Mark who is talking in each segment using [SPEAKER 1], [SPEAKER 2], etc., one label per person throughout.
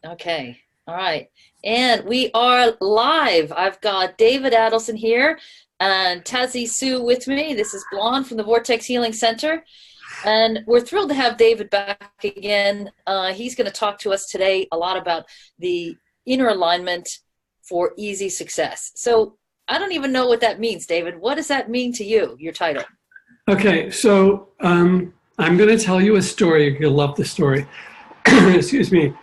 [SPEAKER 1] Okay. All right. And we are live. I've got David Adelson here and Tazi Sue with me. This is Blonde from the Vortex Healing Center. And we're thrilled to have David back again. He's going to talk to us today a lot about the inner alignment for easy success. So I don't even know what that means, David. What does that mean to you, your title?
[SPEAKER 2] Okay, so I'm going to tell you a story. You'll love the story. Excuse me.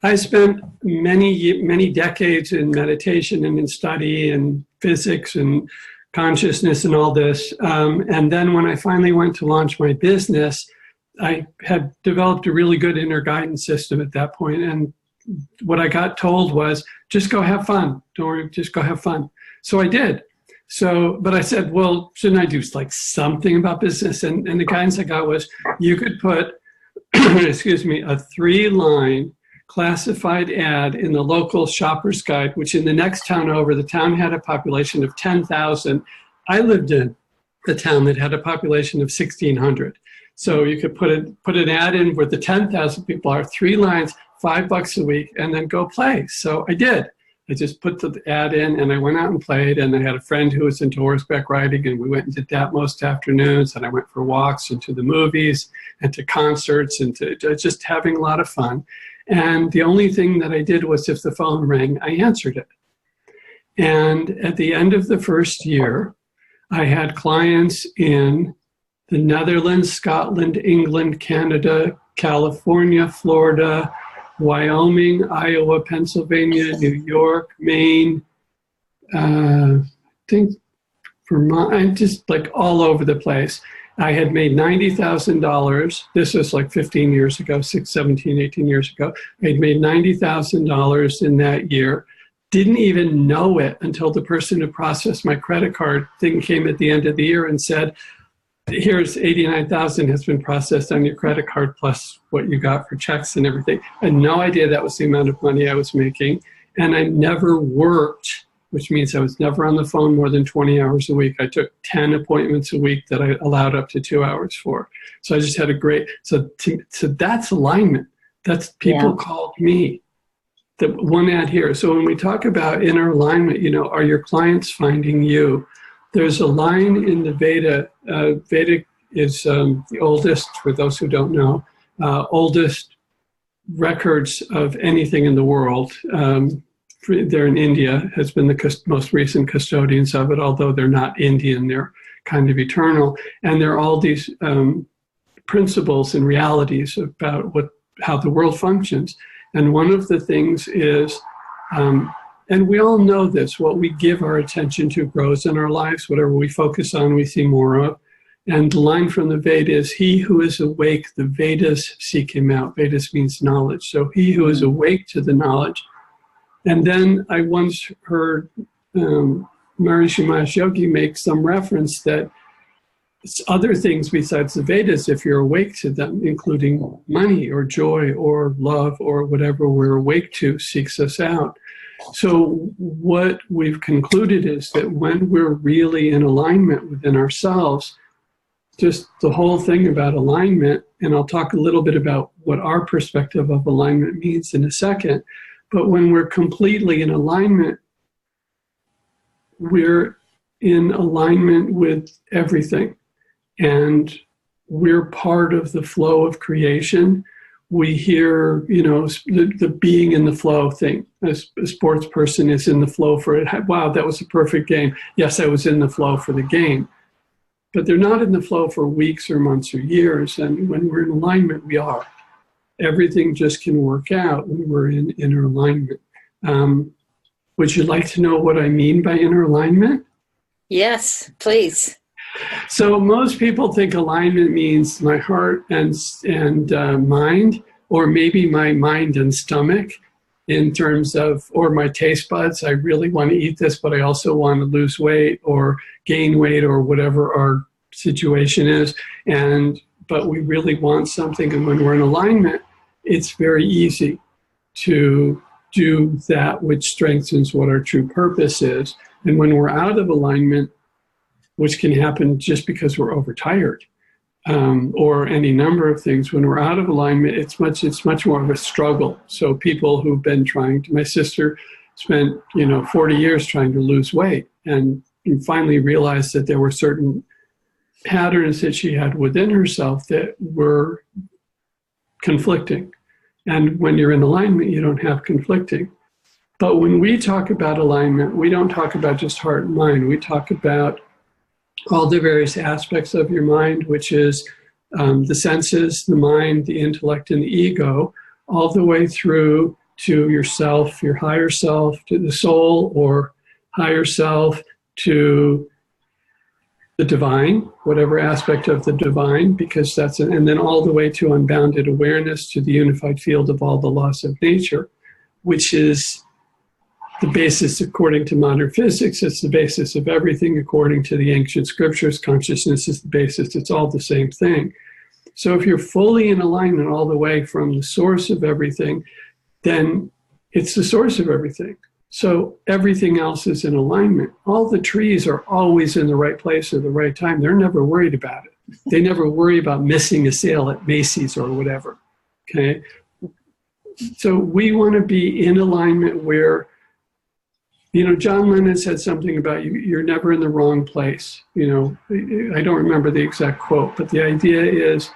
[SPEAKER 2] I spent many decades in meditation and in study and physics and consciousness and all this. And then when I finally went to launch my business, I had developed a really good inner guidance system at that point. And what I got told was, just go have fun. Don't worry, just go have fun. So I did. So, but I said, well, shouldn't I do like something about business? And the guidance I got was, you could put, excuse me, a 3-line classified ad in the local shopper's guide, which in the next town over, the town had a population of 10,000. I lived in a town that had a population of 1,600. So you could put an ad in where the 10,000 people are, 3 lines, $5 a week, and then go play. So I did. I just put the ad in and I went out and played, and I had a friend who was into horseback riding, and we went and did that most afternoons, and I went for walks and to the movies and to concerts and to just having a lot of fun. And the only thing that I did was, if the phone rang, I answered it. And at the end of the first year, I had clients in the Netherlands, Scotland, England, Canada, California, Florida, Wyoming, Iowa, Pennsylvania, New York, Maine, I think Vermont, just like all over the place. I had made $90,000. This was like 15 years ago, 17, 18 years ago. I'd made $90,000 in that year. Didn't even know it until the person who processed my credit card thing came at the end of the year and said, here's 89,000 has been processed on your credit card plus what you got for checks and everything. I had no idea that was the amount of money I was making. And I never worked, which means I was never on the phone more than 20 hours a week. I took 10 appointments a week that I allowed up to 2 hours for. So I just had a great, so that's alignment. That's people called me. The one ad here. So when we talk about inner alignment, you know, are your clients finding you? There's a line in the Veda. Veda is the oldest, for those who don't know, oldest records of anything in the world. They're in India, has been the most recent custodians of it, although they're not Indian, they're kind of eternal. And there are all these principles and realities about how the world functions. And one of the things is, and we all know this, what we give our attention to grows in our lives. Whatever we focus on, we see more of. And the line from the Vedas, he who is awake, the Vedas seek him out. Vedas means knowledge. So he who is awake to the knowledge. And then I once heard Maharishi Mahesh Yogi make some reference that it's other things besides the Vedas, if you're awake to them, including money or joy or love or whatever we're awake to, seeks us out. So what we've concluded is that when we're really in alignment within ourselves, just the whole thing about alignment, and I'll talk a little bit about what our perspective of alignment means in a second, but when we're completely in alignment, we're in alignment with everything. And we're part of the flow of creation. We hear, you know, the being in the flow thing. As a sports person is in the flow for it. Wow, that was a perfect game. Yes, I was in the flow for the game. But they're not in the flow for weeks or months or years. And when we're in alignment, we are. Everything just can work out when we're in inner alignment. Would you like to know what I mean by inner alignment?
[SPEAKER 1] Yes, please.
[SPEAKER 2] So most people think alignment means my heart and mind, or maybe my mind and stomach in terms of, or my taste buds. I really want to eat this, but I also want to lose weight or gain weight or whatever our situation is. But we really want something. And when we're in alignment, it's very easy to do that which strengthens what our true purpose is. And when we're out of alignment, which can happen just because we're overtired, or any number of things. When we're out of alignment, it's much more of a struggle. So people who've been trying to, my sister spent 40 years trying to lose weight, and finally realized that there were certain patterns that she had within herself that were conflicting. And when you're in alignment, you don't have conflicting. But when we talk about alignment, we don't talk about just heart and mind. We talk about all the various aspects of your mind, which is the senses, the mind, the intellect, and the ego, all the way through to yourself, your higher self, to the soul or higher self, to the divine, whatever aspect of the divine, because and then all the way to unbounded awareness, to the unified field of all the laws of nature, which is the basis, according to modern physics. It's the basis of everything. According to the ancient scriptures, consciousness is the basis. It's all the same thing. So if you're fully in alignment all the way from the source of everything, then it's the source of everything. So everything else is in alignment. All the trees are always in the right place at the right time. They're never worried about it. They never worry about missing a sale at Macy's or whatever, okay? So we want to be in alignment where, John Lennon said something about you're never in the wrong place. I don't remember the exact quote, but the idea is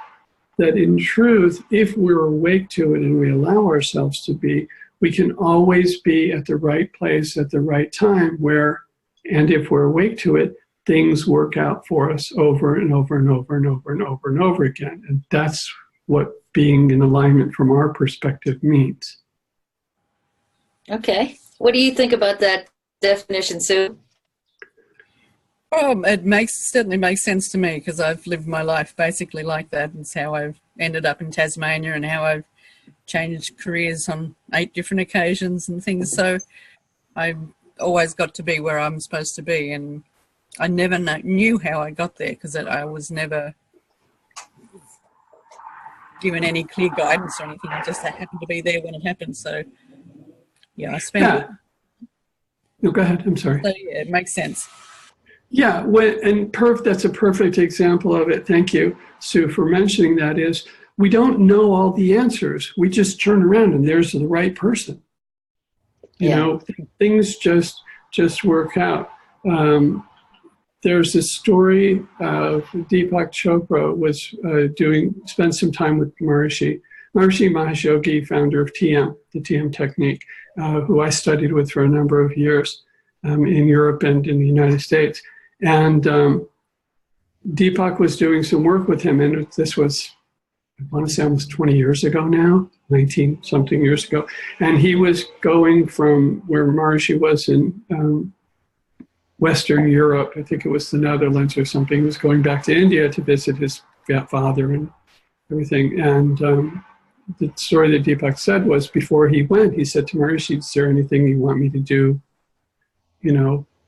[SPEAKER 2] that in truth, if we're awake to it and we allow ourselves to be, we can always be at the right place at the right time and if we're awake to it, things work out for us over and over and over and over and over and over again. And that's what being in alignment from our perspective means.
[SPEAKER 1] Okay. What do you think about that definition, Sue?
[SPEAKER 3] Oh, it certainly makes sense to me, because I've lived my life basically like that. It's how I've ended up in Tasmania and how I've changed careers on 8 different occasions and things. So I've always got to be where I'm supposed to be, and I never knew how I got there, because I was never given any clear guidance or anything. I just happened to be there when it happened. So yeah, I spent it.
[SPEAKER 2] No, go ahead. I'm sorry.
[SPEAKER 3] So yeah, it makes sense.
[SPEAKER 2] Yeah, that's a perfect example of it. Thank you, Sue, for mentioning that. Is we don't know all the answers. We just turn around and there's the right person. Things just work out. There's this story of Deepak Chopra spent some time with Maharishi Mahesh, founder of TM, the TM technique, who I studied with for a number of years in Europe and in the United States. And Deepak was doing some work with him, and this was, I want to say, almost 20 years ago now, 19-something years ago. And he was going from where Maharishi was in Western Europe, I think it was the Netherlands or something. He was going back to India to visit his father and everything. And the story that Deepak said was, before he went, he said to Maharishi, is there anything you want me to do,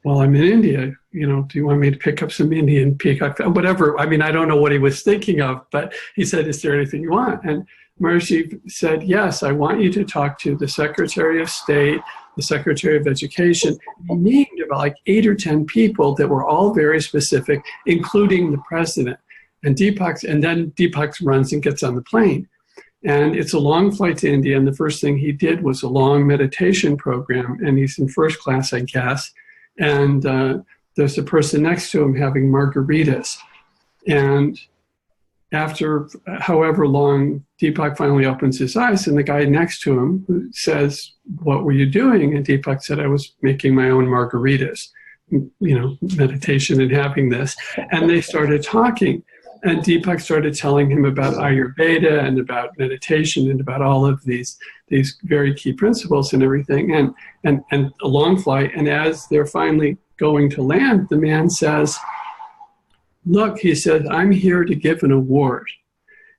[SPEAKER 2] while I'm in India? Do you want me to pick up some Indian peacock, whatever? I mean, I don't know what he was thinking of, but he said, is there anything you want? And Maharishi said, yes, I want you to talk to the Secretary of State, the Secretary of Education. He named about 8 or 10 people that were all very specific, including the president. And then Deepak runs and gets on the plane. And it's a long flight to India, and the first thing he did was a long meditation program, and he's in first class, I guess. And there's a person next to him having margaritas. And after however long, Deepak finally opens his eyes, and the guy next to him says, what were you doing? And Deepak said, I was making my own margaritas, meditation and having this. And they started talking. And Deepak started telling him about Ayurveda and about meditation and about all of these very key principles and everything, and a long flight. And as they're finally going to land, the man says, look, he said, I'm here to give an award,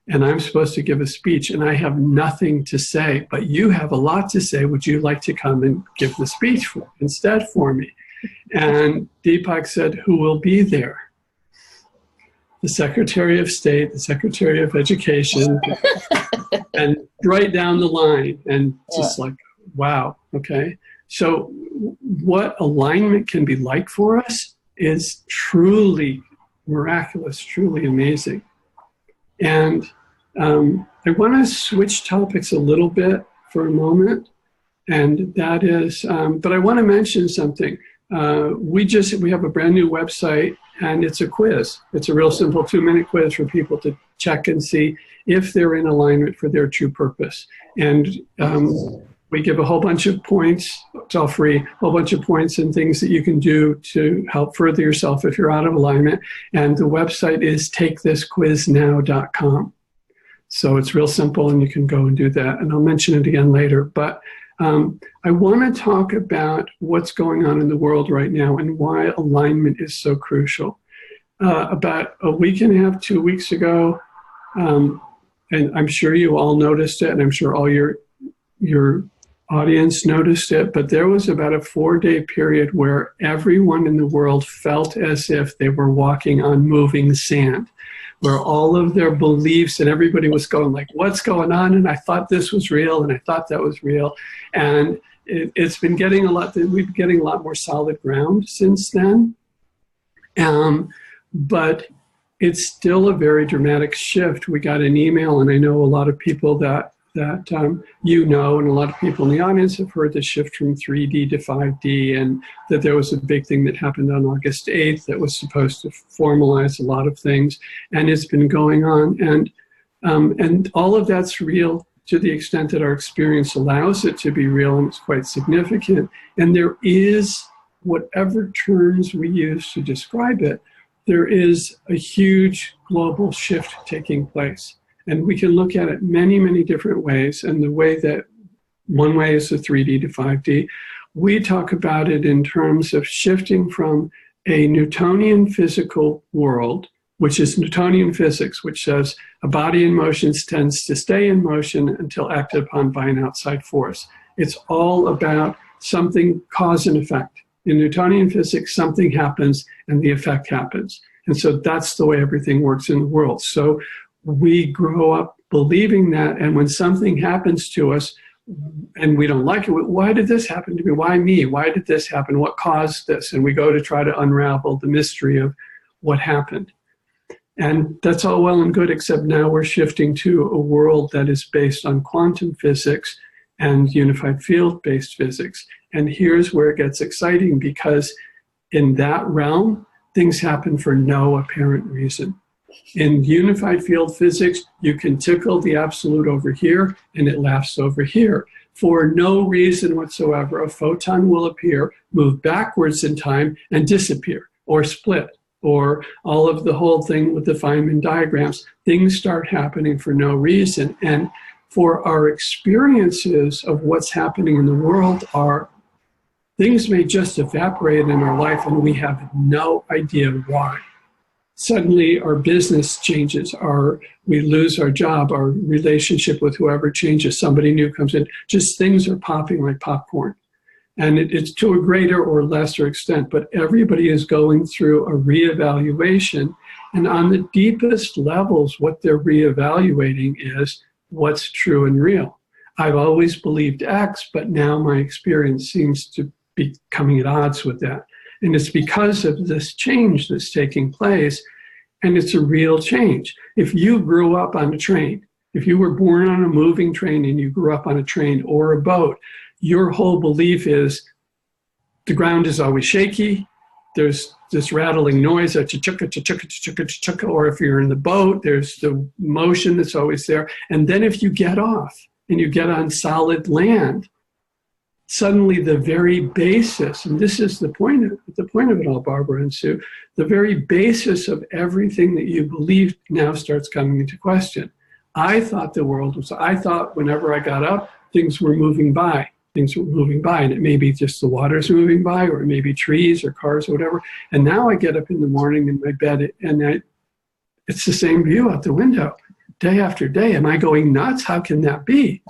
[SPEAKER 2] and I'm supposed to give a speech, and I have nothing to say, but you have a lot to say. Would you like to come and give the speech instead for me? And Deepak said, who will be there? The Secretary of State, the Secretary of Education, and right down the line, and just like, wow, okay. So what alignment can be like for us is truly miraculous, truly amazing. And I want to switch topics a little bit for a moment. And that is, but I want to mention something. We have a brand new website, and it's a quiz. It's a real simple 2-minute quiz for people to check and see if they're in alignment for their true purpose. And we give a whole bunch of points. It's all free, a whole bunch of points and things that you can do to help further yourself if you're out of alignment. And the website is takethisquiznow.com. So it's real simple, and you can go and do that. And I'll mention it again later. But I want to talk about what's going on in the world right now and why alignment is so crucial. About a week and a half, 2 weeks ago, and I'm sure you all noticed it, and I'm sure all your audience noticed it, but there was about a 4-day period where everyone in the world felt as if they were walking on moving sand, where all of their beliefs and everybody was going like, what's going on? And I thought this was real, and I thought that was real. And it's been getting we've been getting a lot more solid ground since then. But it's still a very dramatic shift. We got an email, and I know a lot of people that you know, and a lot of people in the audience have heard the shift from 3D to 5D, and that there was a big thing that happened on August 8th that was supposed to formalize a lot of things, and it's been going on, and all of that's real to the extent that our experience allows it to be real, and it's quite significant. And there is, whatever terms we use to describe it, there is a huge global shift taking place. And we can look at it many, many different ways. And the way that one way is the 3D to 5D. We talk about it in terms of shifting from a Newtonian physical world, which is Newtonian physics, which says a body in motion tends to stay in motion until acted upon by an outside force. It's all about something, cause and effect. In Newtonian physics, something happens and the effect happens. And so that's the way everything works in the world. So we grow up believing that, and when something happens to us and we don't like it, why did this happen to me? Why me? Why did this happen? What caused this? And we go to try to unravel the mystery of what happened. And that's all well and good, except now we're shifting to a world that is based on quantum physics and unified field-based physics. And here's where it gets exciting, because in that realm, things happen for no apparent reason. In unified field physics, you can tickle the absolute over here and it laughs over here. For no reason whatsoever, a photon will appear, move backwards in time, and disappear or split, or all of the whole thing with the Feynman diagrams. Things start happening for no reason. And for our experiences of what's happening in the world, things may just evaporate in our life and we have no idea why. Suddenly our business changes, we lose our job, our relationship with whoever changes, somebody new comes in, just things are popping like popcorn. And it's to a greater or lesser extent, but everybody is going through a reevaluation. And on the deepest levels, what they're reevaluating is what's true and real. I've always believed X, but now my experience seems to be coming at odds with that. And it's because of this change that's taking place, and it's a real change. If you grew up on a train, if you were born on a moving train and you grew up on a train or a boat, your whole belief is the ground is always shaky, there's this rattling noise, or if you're in the boat, there's the motion that's always there. And then if you get off and you get on solid land, suddenly the very basis, and this is the point of it all, Barbara and Sue, the very basis of everything that you believe now starts coming into question. I thought whenever I got up, things were moving by. And it may be just the water's moving by, or it may be trees or cars or whatever. And now I get up in the morning in my bed and it's the same view out the window. Day after day. Am I going nuts? How can that be?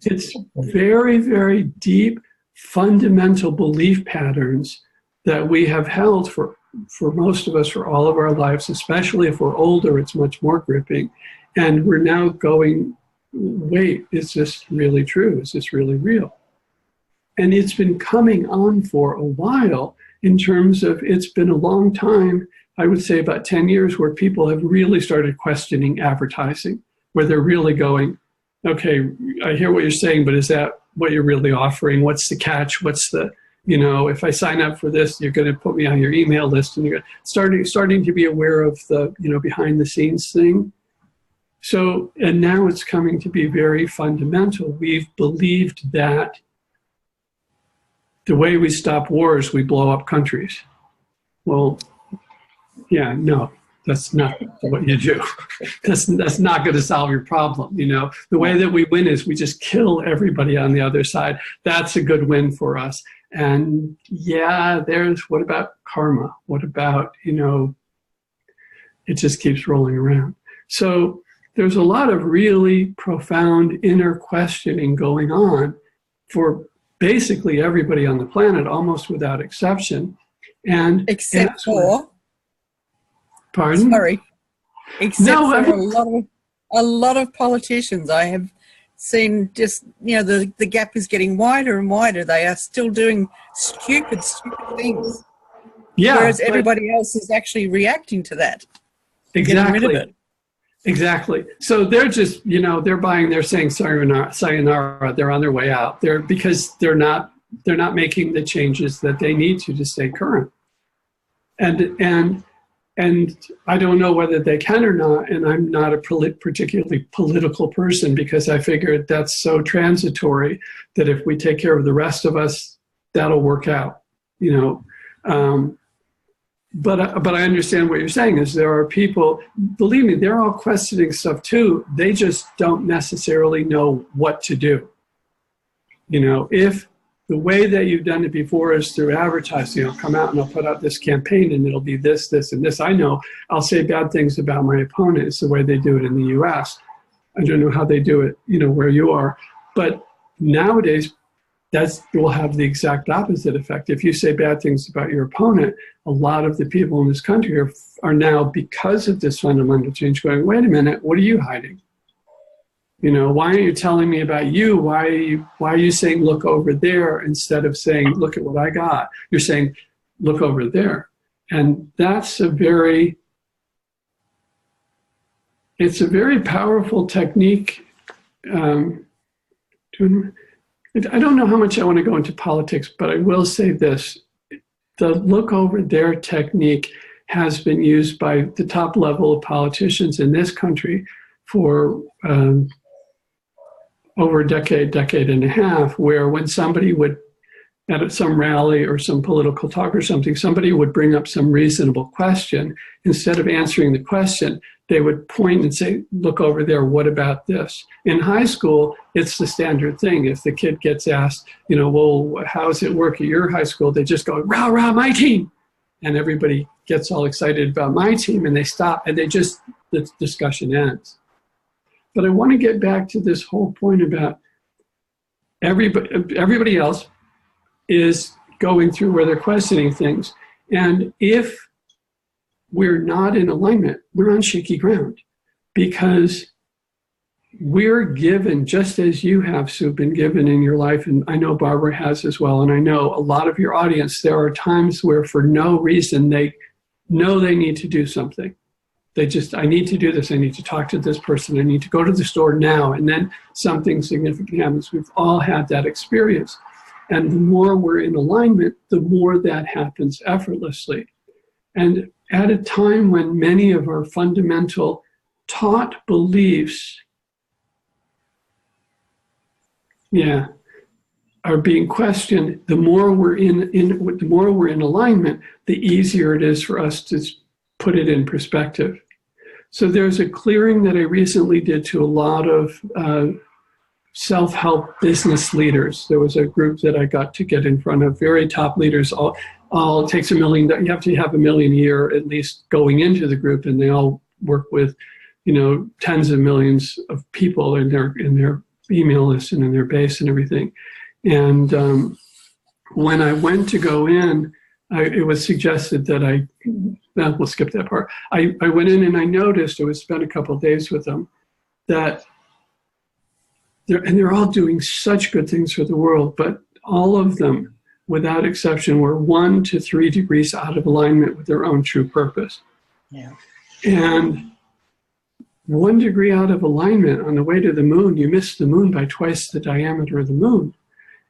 [SPEAKER 2] It's very, very deep, fundamental belief patterns that we have held for most of us for all of our lives, especially if we're older, it's much more gripping. And we're now going, wait, is this really true? Is this really real? And it's been coming on for a while in terms of it's been a long time I would say about 10 years, where people have really started questioning advertising, where they're really going, okay, I hear what you're saying, but is that what you're really offering? What's the catch? What's the, if I sign up for this, you're going to put me on your email list, and you're starting to be aware of the, behind the scenes thing. So, and now it's coming to be very fundamental. We've believed that the way we stop wars, we blow up countries. Well, yeah, no, that's not what you do. That's not going to solve your problem. The way that we win is we just kill everybody on the other side. That's a good win for us. And yeah, what about karma? What about, it just keeps rolling around. So there's a lot of really profound inner questioning going on for basically everybody on the planet, almost without exception. And
[SPEAKER 3] except for,
[SPEAKER 2] pardon?
[SPEAKER 3] Sorry, except for a lot of politicians. I have seen just, the gap is getting wider and wider. They are still doing stupid things.
[SPEAKER 2] Yeah.
[SPEAKER 3] Whereas everybody else is actually reacting to that.
[SPEAKER 2] Exactly.
[SPEAKER 3] Getting rid of it.
[SPEAKER 2] Exactly. So they're just, they're saying sayonara, they're on their way out. Because they're not making the changes that they need to stay current. And I don't know whether they can or not, and I'm not a particularly political person, because I figured that's so transitory that if we take care of the rest of us, that'll work out, But I understand what you're saying is there are people, believe me, they're all questioning stuff too. They just don't necessarily know what to do. If the way that you've done it before is through advertising, I'll come out and I'll put out this campaign and it'll be this, this, and this. I know I'll say bad things about my opponent. It's the way they do it in the US. I don't know how they do it, where you are. But nowadays, that will have the exact opposite effect. If you say bad things about your opponent, a lot of the people in this country are now, because of this fundamental change, going, wait a minute, what are you hiding? Why aren't you telling me about you? Why are you saying, look over there, instead of saying, look at what I got? You're saying, look over there. And that's it's a very powerful technique. I don't know how much I want to go into politics, but I will say this. The look over there technique has been used by the top level of politicians in this country for over a decade and a half, where when somebody would, at some rally or some political talk or something, somebody would bring up some reasonable question. Instead of answering the question, they would point and say, look over there, what about this? In high school, it's the standard thing. If the kid gets asked, well, how does it work at your high school? They just go, rah, rah, my team. And everybody gets all excited about my team, and they stop, and the discussion ends. But I want to get back to this whole point about everybody else is going through where they're questioning things. And if we're not in alignment, we're on shaky ground, because we're given, just as you have, Sue, been given in your life, and I know Barbara has as well, and I know a lot of your audience, there are times where for no reason they know they need to do something. I need to do this, I need to talk to this person, I need to go to the store now, and then something significant happens. We've all had that experience. And the more we're in alignment, the more that happens effortlessly. And at a time when many of our fundamental taught beliefs, are being questioned, the more we're in alignment, the easier it is for us to put it in perspective. So there's a clearing that I recently did to a lot of self-help business leaders. There was a group that I got to get in front of, very top leaders. All takes $1 million. You have to have $1 million a year at least going into the group, and they all work with, tens of millions of people in their email list and in their base and everything. And when I went to go in, it was suggested that we'll skip that part. I went in and I noticed, I was spent a couple of days with them, that they're all doing such good things for the world, but all of them, without exception, were 1 to 3 degrees out of alignment with their own true purpose.
[SPEAKER 1] Yeah.
[SPEAKER 2] And 1 degree out of alignment on the way to the moon, you miss the moon by twice the diameter of the moon.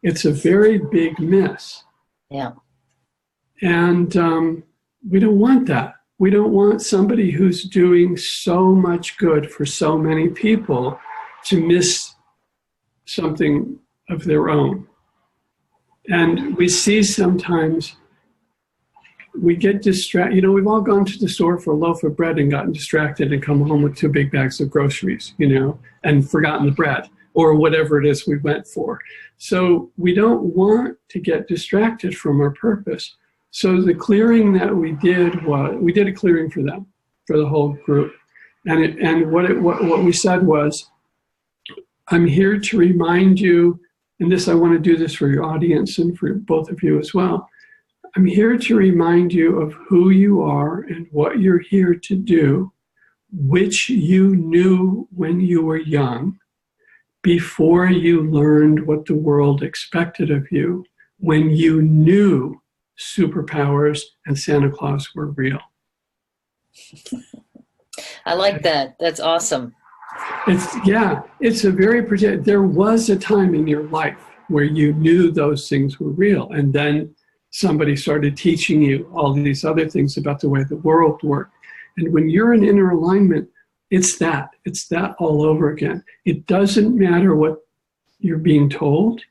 [SPEAKER 2] It's a very big miss.
[SPEAKER 1] Yeah.
[SPEAKER 2] And we don't want that. We don't want somebody who's doing so much good for so many people to miss something of their own. And we see sometimes we get distracted. You know, we've all gone to the store for a loaf of bread and gotten distracted and come home with 2 big bags of groceries, you know, and forgotten the bread or whatever it is we went for. So we don't want to get distracted from our purpose. So the clearing that we did was, we did a clearing for them, for the whole group. And what we said was, I'm here to remind you, and this, I want to do this for your audience and for both of you as well. I'm here to remind you of who you are and what you're here to do, which you knew when you were young, before you learned what the world expected of you, when you knew superpowers and Santa Claus were real.
[SPEAKER 1] I like that. That's awesome.
[SPEAKER 2] It's a very, there was a time in your life where you knew those things were real, and then somebody started teaching you all these other things about the way the world worked. And when you're in inner alignment, it's that all over again. It doesn't matter what you're being told,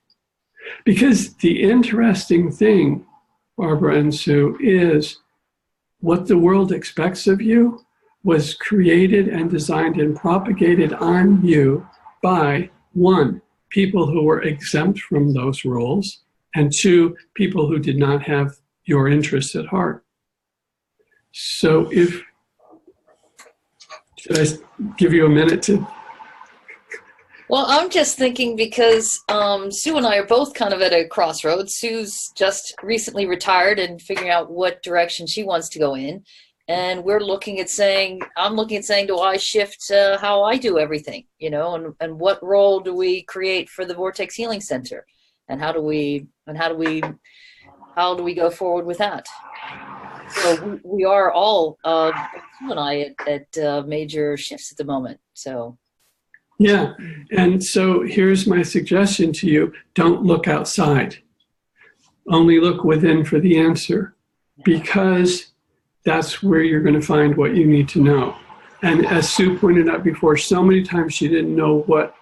[SPEAKER 2] because the interesting thing, Barbara and Sue, is what the world expects of you was created and designed and propagated on you by, 1, people who were exempt from those roles, and 2, people who did not have your interests at heart. So should I give you a minute to?
[SPEAKER 1] Well, I'm just thinking because Sue and I are both kind of at a crossroads. Sue's just recently retired and figuring out what direction she wants to go in. And we're looking at saying, I'm looking at saying, do I shift how I do everything, you know, and what role do we create for the Vortex Healing Center? And how do we go forward with that? So we are all, Sue and I, at major shifts at the moment, so.
[SPEAKER 2] Yeah, and so here's my suggestion to you. Don't look outside. Only look within for the answer, because that's where you're going to find what you need to know. And as Sue pointed out before, so many times she didn't know what,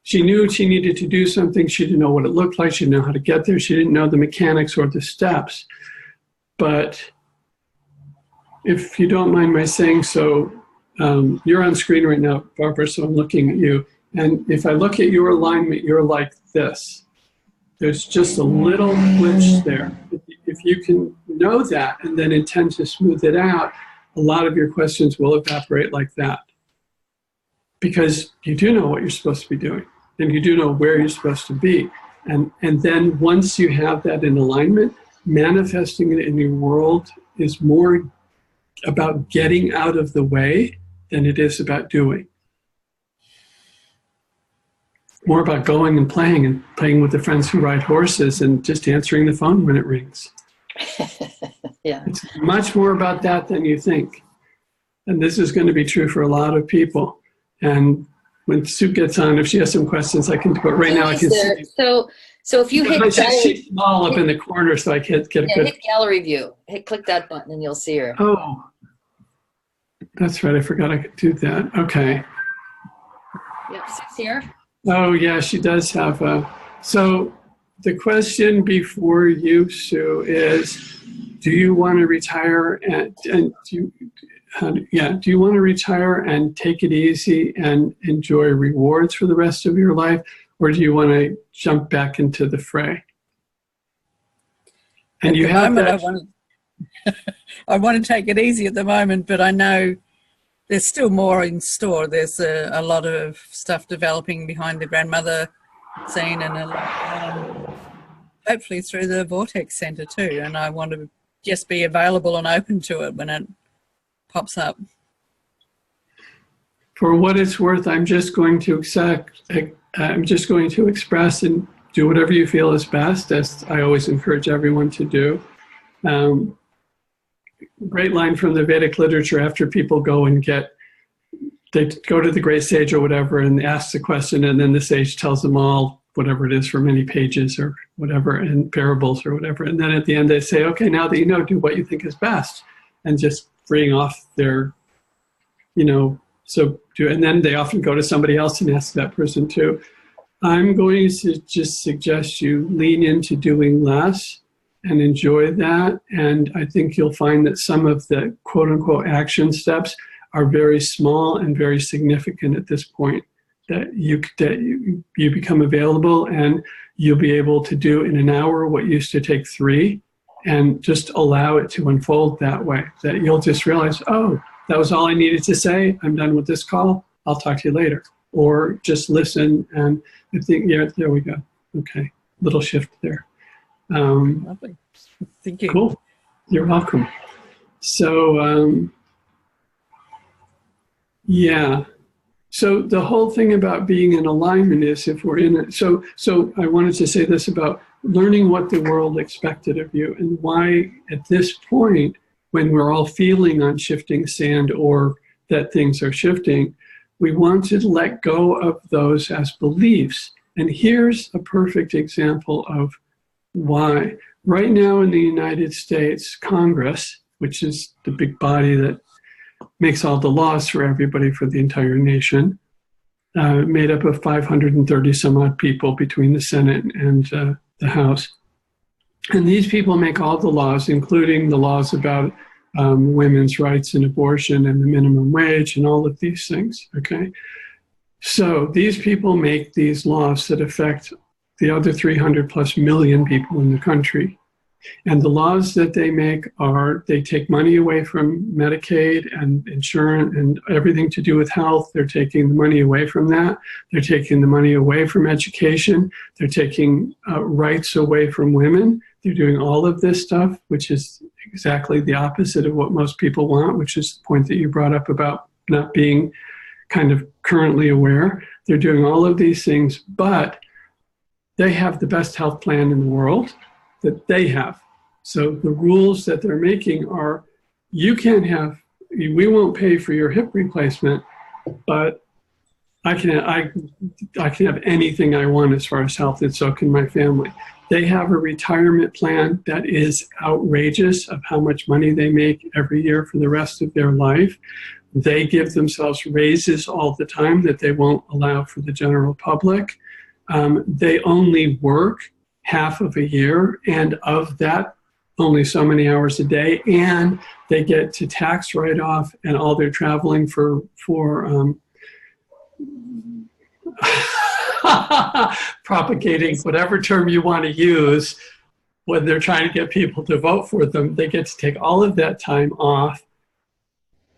[SPEAKER 2] she knew she needed to do something, she didn't know what it looked like, she didn't know how to get there, she didn't know the mechanics or the steps. But if you don't mind my saying so, you're on screen right now, Barbara, so I'm looking at you. And if I look at your alignment, you're like this. There's just a little glitch there. If you can know that and then intend to smooth it out, a lot of your questions will evaporate like that. Because you do know what you're supposed to be doing, and you do know where you're supposed to be. And then once you have that in alignment, manifesting it in your world is more about getting out of the way than it is about doing. More about going and playing with the friends who ride horses and just answering the phone when it rings.
[SPEAKER 1] Yeah.
[SPEAKER 2] It's much more about that than you think. And this is going to be true for a lot of people. And when Sue gets on, if she has some questions, I can go right now. I can see.
[SPEAKER 1] So if you hit
[SPEAKER 2] she's small up in the corner, so I can't get a good.
[SPEAKER 1] Hit gallery view. Click that button, and you'll see her.
[SPEAKER 2] Oh, that's right. I forgot I could do that. Okay.
[SPEAKER 1] Yep, Sue's here.
[SPEAKER 2] Oh yeah, she does have a. So the question before you, Sue, is: do you want to retire and do you want to retire and take it easy and enjoy rewards for the rest of your life, or do you want to jump back into the fray? And you have that.
[SPEAKER 3] I want to take it easy at the moment, but I know there's still more in store. There's a lot of stuff developing behind the grandmother scene, and hopefully through the Vortex Center too. And I want to just be available and open to it when it pops up.
[SPEAKER 2] For what it's worth, I'm just going to express and do whatever you feel is best, as I always encourage everyone to do. great line from the Vedic literature after people go and they go to the great sage or whatever and ask the question, and then the sage tells them all whatever it is for many pages or whatever, and parables or whatever. And then at the end they say, okay, now that you know, do what you think is best, and just freeing off their, and then they often go to somebody else and ask that person too. I'm going to just suggest you lean into doing less and enjoy that. And I think you'll find that some of the quote unquote action steps are very small and very significant at this point, that you become available, and you'll be able to do in an hour what used to take 3, and just allow it to unfold that way, that you'll just realize, oh, that was all I needed to say. I'm done with this call. I'll talk to you later. Or just listen, and I think, yeah, there we go. Okay, little shift there.
[SPEAKER 3] Lovely. Thank you.
[SPEAKER 2] Cool. You're welcome. So, yeah. So the whole thing about being in alignment is if we're in it. So I wanted to say this about learning what the world expected of you, and why at this point, when we're all feeling on shifting sand or that things are shifting, we want to let go of those as beliefs. And here's a perfect example of why. Right now in the United States, Congress, which is the big body that makes all the laws for everybody for the entire nation, made up of 530 some odd people between the Senate and the House. And these people make all the laws, including the laws about women's rights and abortion and the minimum wage and all of these things, okay? So these people make these laws that affect the other 300 plus million people in the country. And the laws that they make are, they take money away from Medicaid and insurance and everything to do with health. They're taking the money away from that. They're taking the money away from education. They're taking rights away from women. They're doing all of this stuff, which is exactly the opposite of what most people want, which is the point that you brought up about not being kind of currently aware. They're doing all of these things, but they have the best health plan in the world that they have. So the rules that they're making are, you can't have, we won't pay for your hip replacement, but I can have anything I want as far as health, and so can my family. They have a retirement plan that is outrageous of how much money they make every year for the rest of their life. They give themselves raises all the time that they won't allow for the general public. They only work half of a year, and of that, only so many hours a day, and they get to tax write-off and all their traveling for propagating whatever term you want to use when they're trying to get people to vote for them. They get to take all of that time off.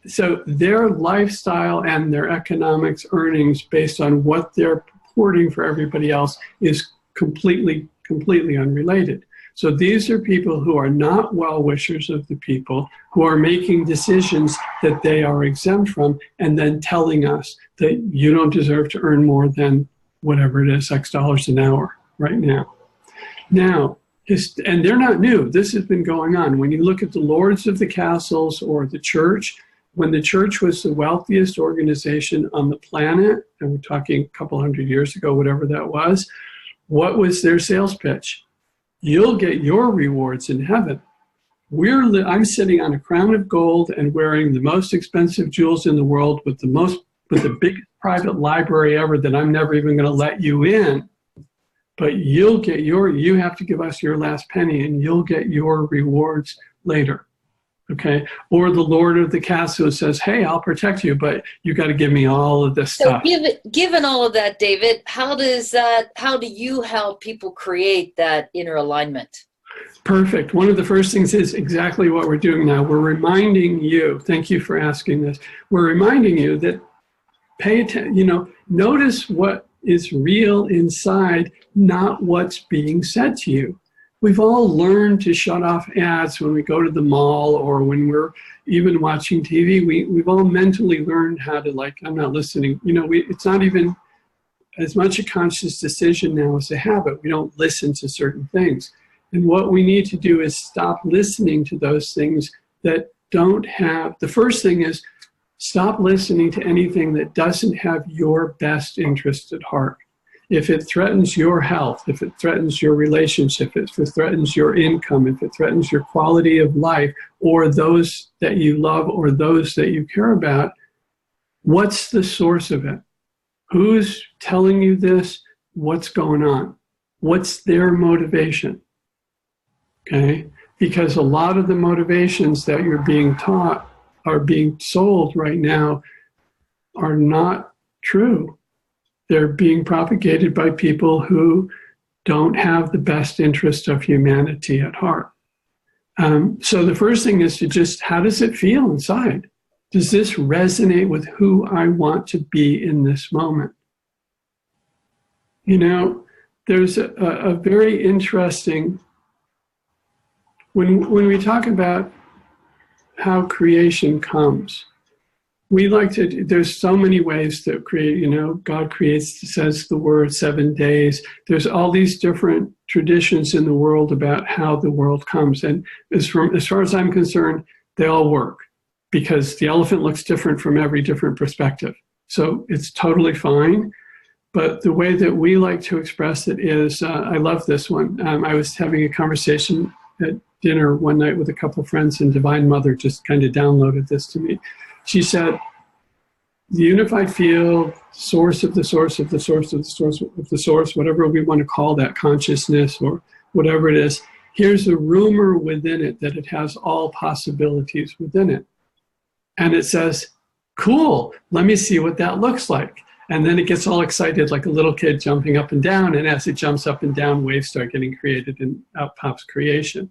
[SPEAKER 2] So their lifestyle and their economics earnings based on what they're purporting for everybody else is completely unrelated. So these are people who are not well-wishers of the people, who are making decisions that they are exempt from, and then telling us that you don't deserve to earn more than whatever it is, X dollars an hour right now. Now, and they're not new. This has been going on. When you look at the lords of the castles or the church, when the church was the wealthiest organization on the planet, and we're talking a couple hundred years ago, whatever that was, what was their sales pitch? You'll get your rewards in heaven. I'm sitting on a crown of gold and wearing the most expensive jewels in the world with the biggest private library ever that I'm never even going to let you in. But you have to give us your last penny and you'll get your rewards later. Okay, or the Lord of the castle says, hey, I'll protect you, but you got to give me all of this stuff.
[SPEAKER 1] Given all of that, David, how do you help people create that inner alignment?
[SPEAKER 2] Perfect. One of the first things is exactly what we're doing now. We're reminding you, thank you for asking this. We're reminding you that pay attention, notice what is real inside, not what's being said to you. We've all learned to shut off ads when we go to the mall or when we're even watching TV. We've all mentally learned how to, I'm not listening. It's not even as much a conscious decision now as a habit. We don't listen to certain things. And what we need to do is stop listening to those things that don't have, the first thing is stop listening to anything that doesn't have your best interest at heart. If it threatens your health, if it threatens your relationship, if it threatens your income, if it threatens your quality of life, or those that you love or those that you care about, what's the source of it? Who's telling you this? What's going on? What's their motivation? Okay? Because a lot of the motivations that you're being taught are being sold right now are not true. They're being propagated by people who don't have the best interest of humanity at heart. So the first thing is to just, how does it feel inside? Does this resonate with who I want to be in this moment? You know, there's a very interesting, when we talk about how creation comes, we like to, there's so many ways to create, you know, God creates, says the word 7 days. There's all these different traditions in the world about how the world comes. And as far as I'm concerned, they all work because the elephant looks different from every different perspective. So it's totally fine. But the way that we like to express it is, I love this one. I was having a conversation at dinner one night with a couple of friends, and Divine Mother just kind of downloaded this to me. She said, the unified field, source of the source of the source of the source of the source, whatever we want to call that, consciousness or whatever it is, here's a rumor within it that it has all possibilities within it. And it says, cool, let me see what that looks like. And then it gets all excited like a little kid jumping up and down. And as it jumps up and down, waves start getting created and out pops creation.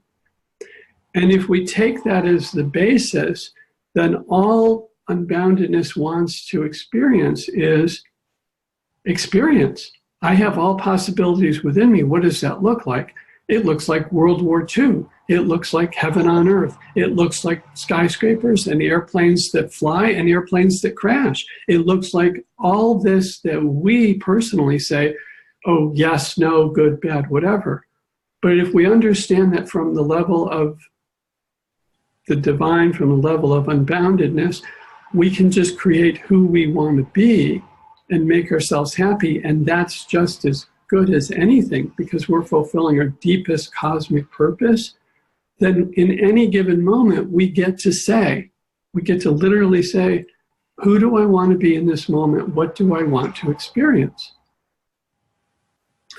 [SPEAKER 2] And if we take that as the basis, then all unboundedness wants to experience is experience. I have all possibilities within me. What does that look like? It looks like World War II. It looks like heaven on earth. It looks like skyscrapers and airplanes that fly and airplanes that crash. It looks like all this that we personally say, oh, yes, no, good, bad, whatever. But if we understand that from the level of the divine, from the level of unboundedness, we can just create who we want to be and make ourselves happy. And that's just as good as anything, because we're fulfilling our deepest cosmic purpose. Then in any given moment, we get to literally say, who do I want to be in this moment? What do I want to experience?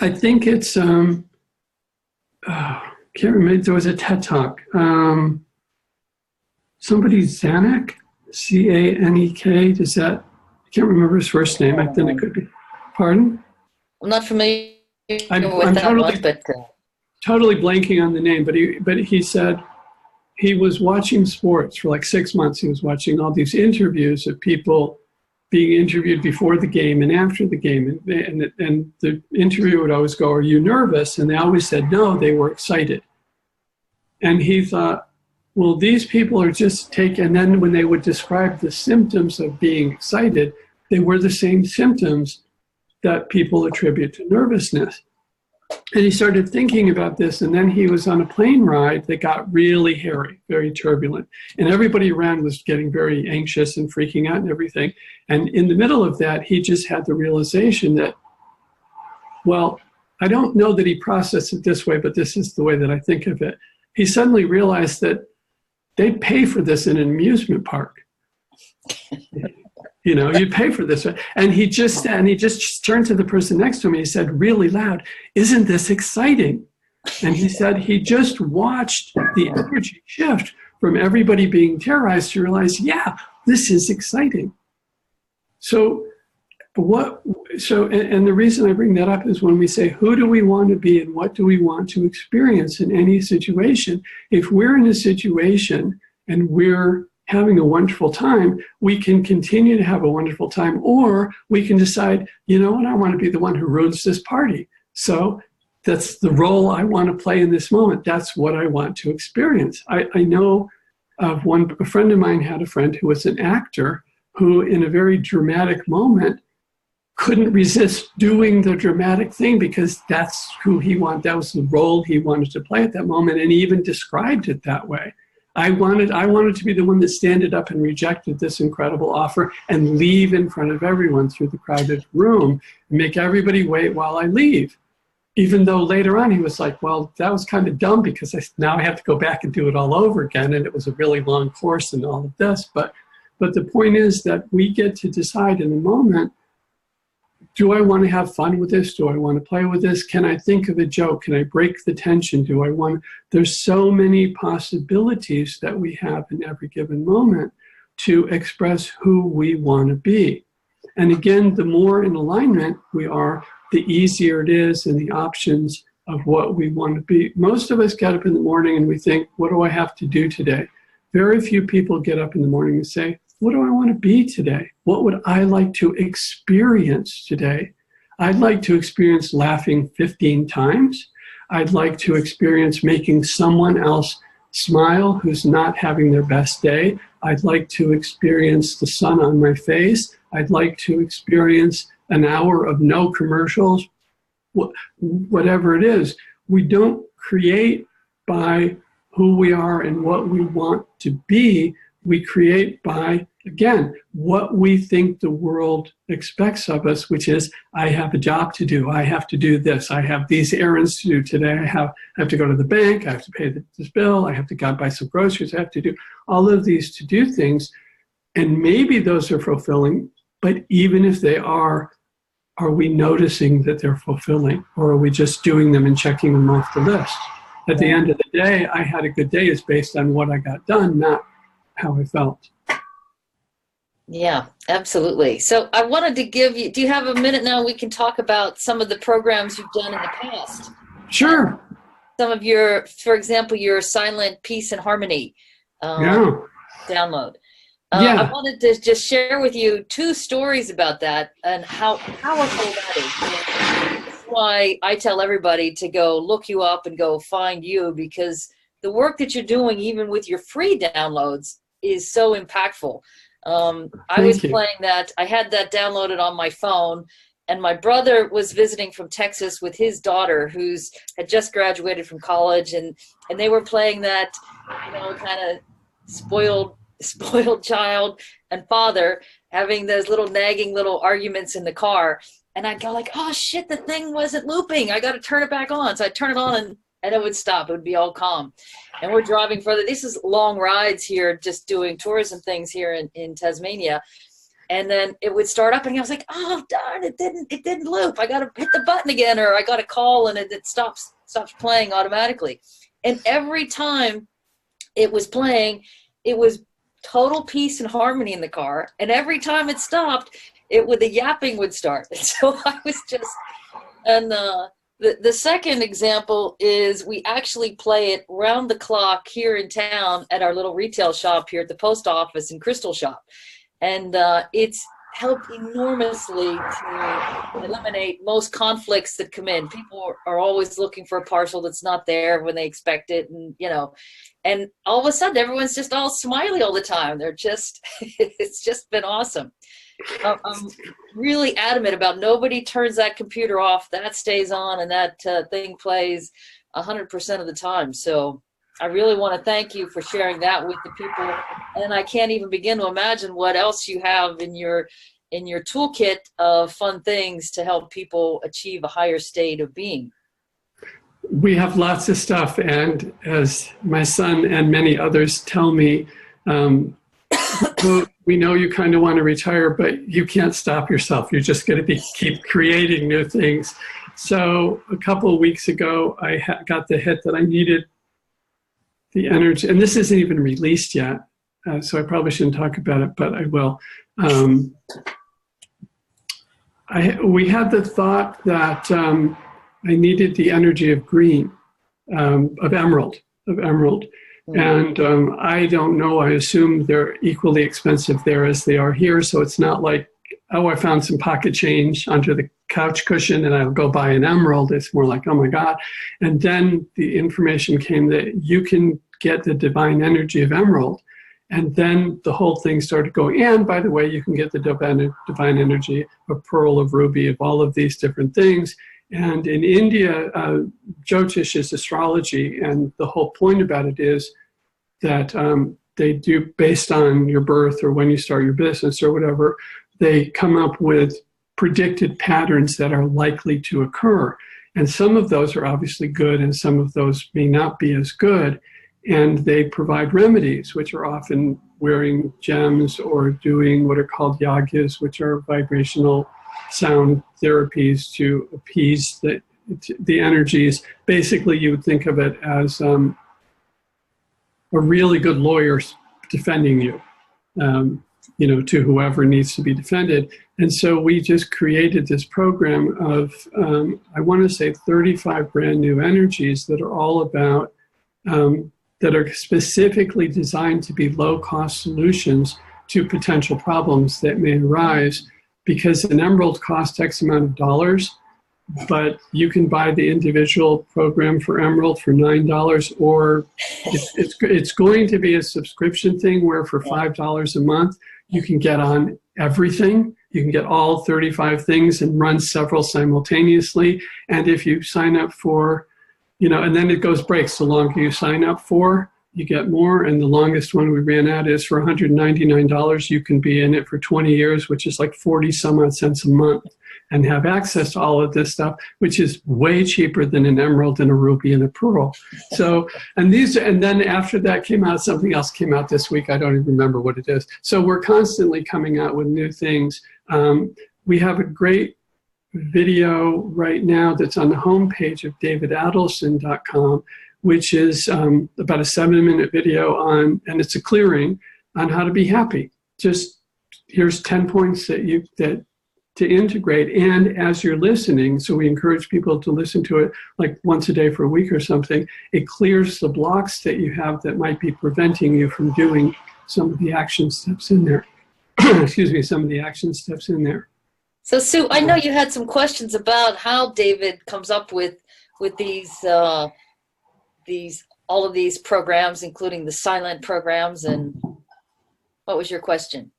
[SPEAKER 2] I think it's, can't remember, there was a TED Talk. Somebody, Zanuck, C-A-N-E-K, does that, I can't remember his first name, I think it could be. Pardon?
[SPEAKER 1] I'm not familiar
[SPEAKER 2] I'm
[SPEAKER 1] with that
[SPEAKER 2] totally,
[SPEAKER 1] one, but...
[SPEAKER 2] totally blanking on the name, but he said he was watching sports for like 6 months. He was watching all these interviews of people being interviewed before the game and after the game. And the interviewer would always go, are you nervous? And they always said, no, they were excited. And he thought, well, these people are just taking, and then when they would describe the symptoms of being excited, they were the same symptoms that people attribute to nervousness. And he started thinking about this, and then he was on a plane ride that got really hairy, very turbulent. And everybody around was getting very anxious and freaking out and everything. And in the middle of that, he just had the realization that, well, I don't know that he processed it this way, but this is the way that I think of it. He suddenly realized that they pay for this in an amusement park. You know, you pay for this. And he just turned to the person next to him and he said really loud, isn't this exciting? And he said he just watched the energy shift from everybody being terrorized to realize, yeah, this is exciting. So the reason I bring that up is when we say, who do we want to be and what do we want to experience in any situation? If we're in a situation and we're having a wonderful time, we can continue to have a wonderful time, or we can decide, you know what, I want to be the one who ruins this party. So that's the role I want to play in this moment. That's what I want to experience. I know of a friend of mine had a friend who was an actor who in a very dramatic moment couldn't resist doing the dramatic thing because that's who he wanted, that was the role he wanted to play at that moment, and he even described it that way. I wanted to be the one that standed up and rejected this incredible offer and leave in front of everyone through the crowded room and make everybody wait while I leave. Even though later on he was like, well, that was kind of dumb because now I have to go back and do it all over again. And it was a really long course and all of this. But the point is that we get to decide in the moment, do I want to have fun with this? Do I want to play with this? Can I think of a joke? Can I break the tension? There's so many possibilities that we have in every given moment to express who we want to be. And again, the more in alignment we are, the easier it is and the options of what we want to be. Most of us get up in the morning and we think, what do I have to do today? Very few people get up in the morning and say, what do I want to be today? What would I like to experience today? I'd like to experience laughing 15 times. I'd like to experience making someone else smile who's not having their best day. I'd like to experience the sun on my face. I'd like to experience an hour of no commercials, whatever it is. We don't create by who we are and what we want to be. We create by, again, what we think the world expects of us, which is, I have a job to do. I have to do this. I have these errands to do today. I have to go to the bank. I have to pay this bill. I have to go buy some groceries. I have to do all of these to-do things. And maybe those are fulfilling, but even if they are we noticing that they're fulfilling, or are we just doing them and checking them off the list? At the end of the day, I had a good day is based on what I got done, not how I felt.
[SPEAKER 1] Yeah, absolutely. So I wanted to give you, do you have a minute now? We can talk about some of the programs you've done in the past.
[SPEAKER 2] Sure.
[SPEAKER 1] Some of your, for example, your Silent Peace and Harmony download. I wanted to just share with you 2 stories about that and how powerful that is. That's why I tell everybody to go look you up and go find you, because the work that you're doing, even with your free downloads, is so impactful. I was playing that. I had that downloaded on my phone, and my brother was visiting from Texas with his daughter, who's had just graduated from college, and they were playing that, kind of spoiled child and father having those little nagging little arguments in the car. And I'd go like, oh shit, the thing wasn't looping. I got to turn it back on. So I'd turn it on and it would stop. It would be all calm. And we're driving further. This is long rides here, just doing tourism things here in Tasmania. And then it would start up and I was like, oh darn, it didn't loop. I got to hit the button again, or I got to call, and it stops playing automatically. And every time it was playing, it was total peace and harmony in the car. And every time it stopped, the yapping would start. And so I was just, and the second example is we actually play it round the clock here in town at our little retail shop here at the post office and Crystal Shop. And it's helped enormously to eliminate most conflicts that come in. People are always looking for a parcel that's not there when they expect it, and all of a sudden everyone's just all smiley all the time. They're just, it's just been awesome. I'm really adamant about nobody turns that computer off. That stays on, and that thing plays 100% of the time. So I really want to thank you for sharing that with the people. And I can't even begin to imagine what else you have in your toolkit of fun things to help people achieve a higher state of being.
[SPEAKER 2] We have lots of stuff, and as my son and many others tell me, we know you kind of want to retire, but you can't stop yourself. You're just going to keep creating new things. So a couple of weeks ago, I got the hit that I needed the energy, and this isn't even released yet, so I probably shouldn't talk about it, but I will. We had the thought that I needed the energy of green, of emerald. And I don't know, I assume they're equally expensive there as they are here. So it's not like, oh, I found some pocket change under the couch cushion and I'll go buy an emerald. It's more like, oh my God. And then the information came that you can get the divine energy of emerald. And then the whole thing started going, and by the way, you can get the divine energy of pearl, of ruby, of all of these different things. And in India, Jyotish is astrology, and the whole point about it is that they do based on your birth or when you start your business or whatever. They come up with predicted patterns that are likely to occur. And some of those are obviously good and some of those may not be as good. And they provide remedies, which are often wearing gems or doing what are called yagas, which are vibrational sound therapies to appease the energies. Basically, you would think of it as a really good lawyer defending you, to whoever needs to be defended. And so we just created this program of, I want to say 35 brand new energies that are all about, that are specifically designed to be low-cost solutions to potential problems that may arise, because an emerald costs X amount of dollars, but you can buy the individual program for emerald for $9, or it's going to be a subscription thing where for $5 a month, you can get on everything. You can get all 35 things and run several simultaneously. And if you sign up for, and then it breaks. The longer you sign up for, you get more. And the longest one we ran out is for $199. You can be in it for 20 years, which is like 40 some odd cents a month, and have access to all of this stuff, which is way cheaper than an emerald and a ruby and a pearl. So, and then after that came out, something else came out this week. I don't even remember what it is. So we're constantly coming out with new things. We have a great video right now that's on the homepage of davidadelson.com, which is about a 7-minute video and it's a clearing on how to be happy. Just here's 10 points that to integrate. And as you're listening, so we encourage people to listen to it like once a day for a week or something, it clears the blocks that you have that might be preventing you from doing some of the action steps in there. Excuse me, some of the action steps in there.
[SPEAKER 1] So Sue, I know you had some questions about how David comes up with all of these programs, including the silent programs, and what was your question?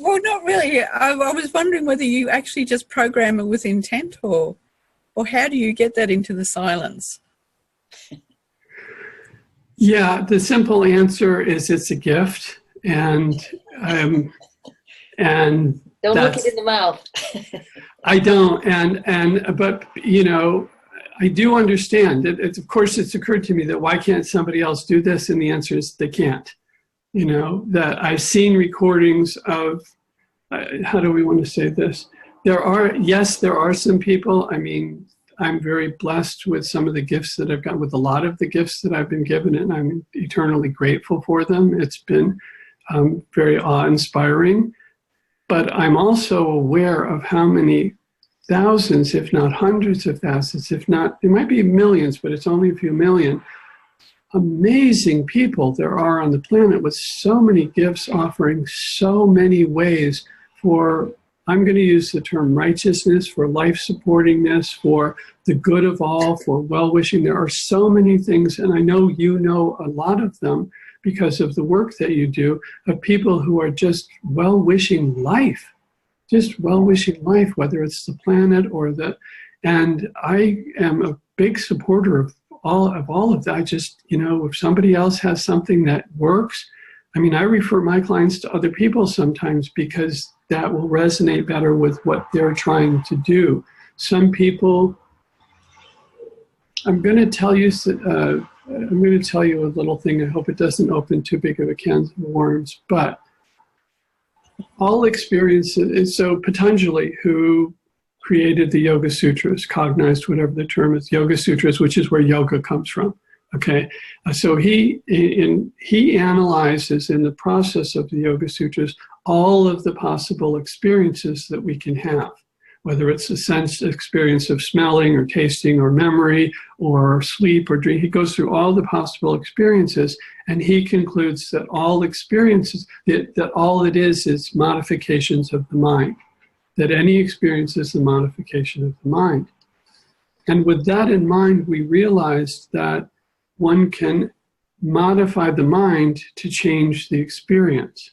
[SPEAKER 3] Well, not really. I was wondering whether you actually just program it with intent, or how do you get that into the silence?
[SPEAKER 2] Yeah, the simple answer is it's a gift, and
[SPEAKER 1] don't look it in the mouth.
[SPEAKER 2] I don't, but I do understand that. Of course, it's occurred to me that why can't somebody else do this, and the answer is they can't. That I've seen recordings of, how do we want to say this? There are some people, I'm very blessed with some of the gifts that I've got, with a lot of the gifts that I've been given, and I'm eternally grateful for them. It's been very awe-inspiring. But I'm also aware of how many thousands, if not hundreds of thousands, if not, it might be millions, but it's only a few million, amazing people there are on the planet with so many gifts, offering so many ways for, I'm going to use the term righteousness, for life supportingness, for the good of all, for well-wishing. There are so many things, and I know you know a lot of them because of the work that you do, of people who are just well-wishing life, whether it's the planet or and I am a big supporter of all of that. I just, if somebody else has something that works, I refer my clients to other people sometimes because that will resonate better with what they're trying to do. Some people, I'm going to tell you a little thing. I hope it doesn't open too big of a can of worms, but all experiences, so Patanjali, who created the Yoga Sutras, cognized whatever the term is, Yoga Sutras, which is where yoga comes from. Okay, so he analyzes in the process of the Yoga Sutras all of the possible experiences that we can have, whether it's a sense experience of smelling or tasting or memory or sleep or dream. He goes through all the possible experiences, and he concludes that all experiences, that all it is modifications of the mind, that any experience is the modification of the mind. And with that in mind, we realized that one can modify the mind to change the experience.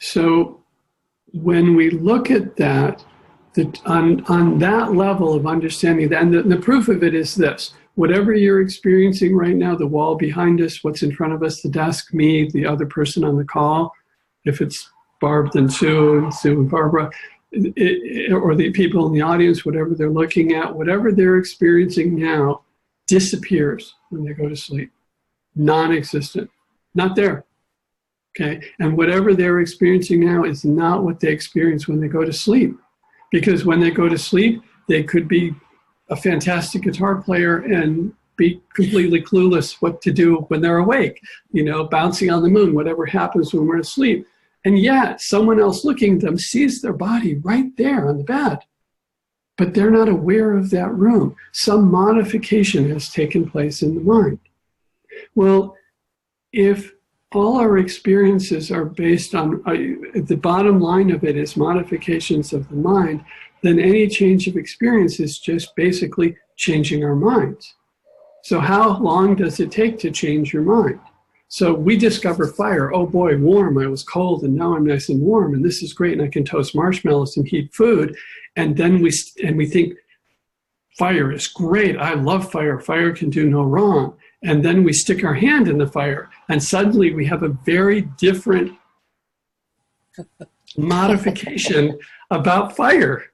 [SPEAKER 2] So when we look at that, on that level of understanding, and the proof of it is this: whatever you're experiencing right now, the wall behind us, what's in front of us, the desk, me, the other person on the call, if it's Barb and Sue and Barbara, or the people in the audience, whatever they're looking at, whatever they're experiencing now disappears when they go to sleep. Non-existent, not there. Okay, and whatever they're experiencing now is not what they experience when they go to sleep. Because when they go to sleep, they could be a fantastic guitar player and be completely clueless what to do when they're awake, you know, bouncing on the moon, whatever happens when we're asleep. And yet someone else looking at them sees their body right there on the bed, but they're not aware of that room. Some modification has taken place in the mind. Well, if all our experiences are based on, the bottom line of it is modifications of the mind, then any change of experience is just basically changing our minds. So how long does it take to change your mind? So we discover fire. Oh boy, warm. I was cold and now I'm nice and warm and this is great and I can toast marshmallows and heat food. And then we think fire is great. I love fire. Fire can do no wrong. And then we stick our hand in the fire and suddenly we have a very different modification about fire.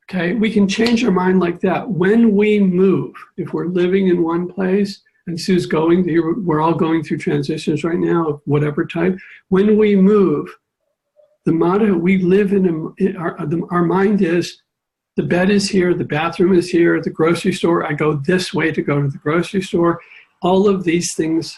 [SPEAKER 2] Okay, we can change our mind like that. When we move, if we're living in one place, and Sue's going, we're all going through transitions right now of whatever type. When we move, the motto we live in, our mind is, the bed is here, the bathroom is here, the grocery store, I go this way to go to the grocery store. All of these things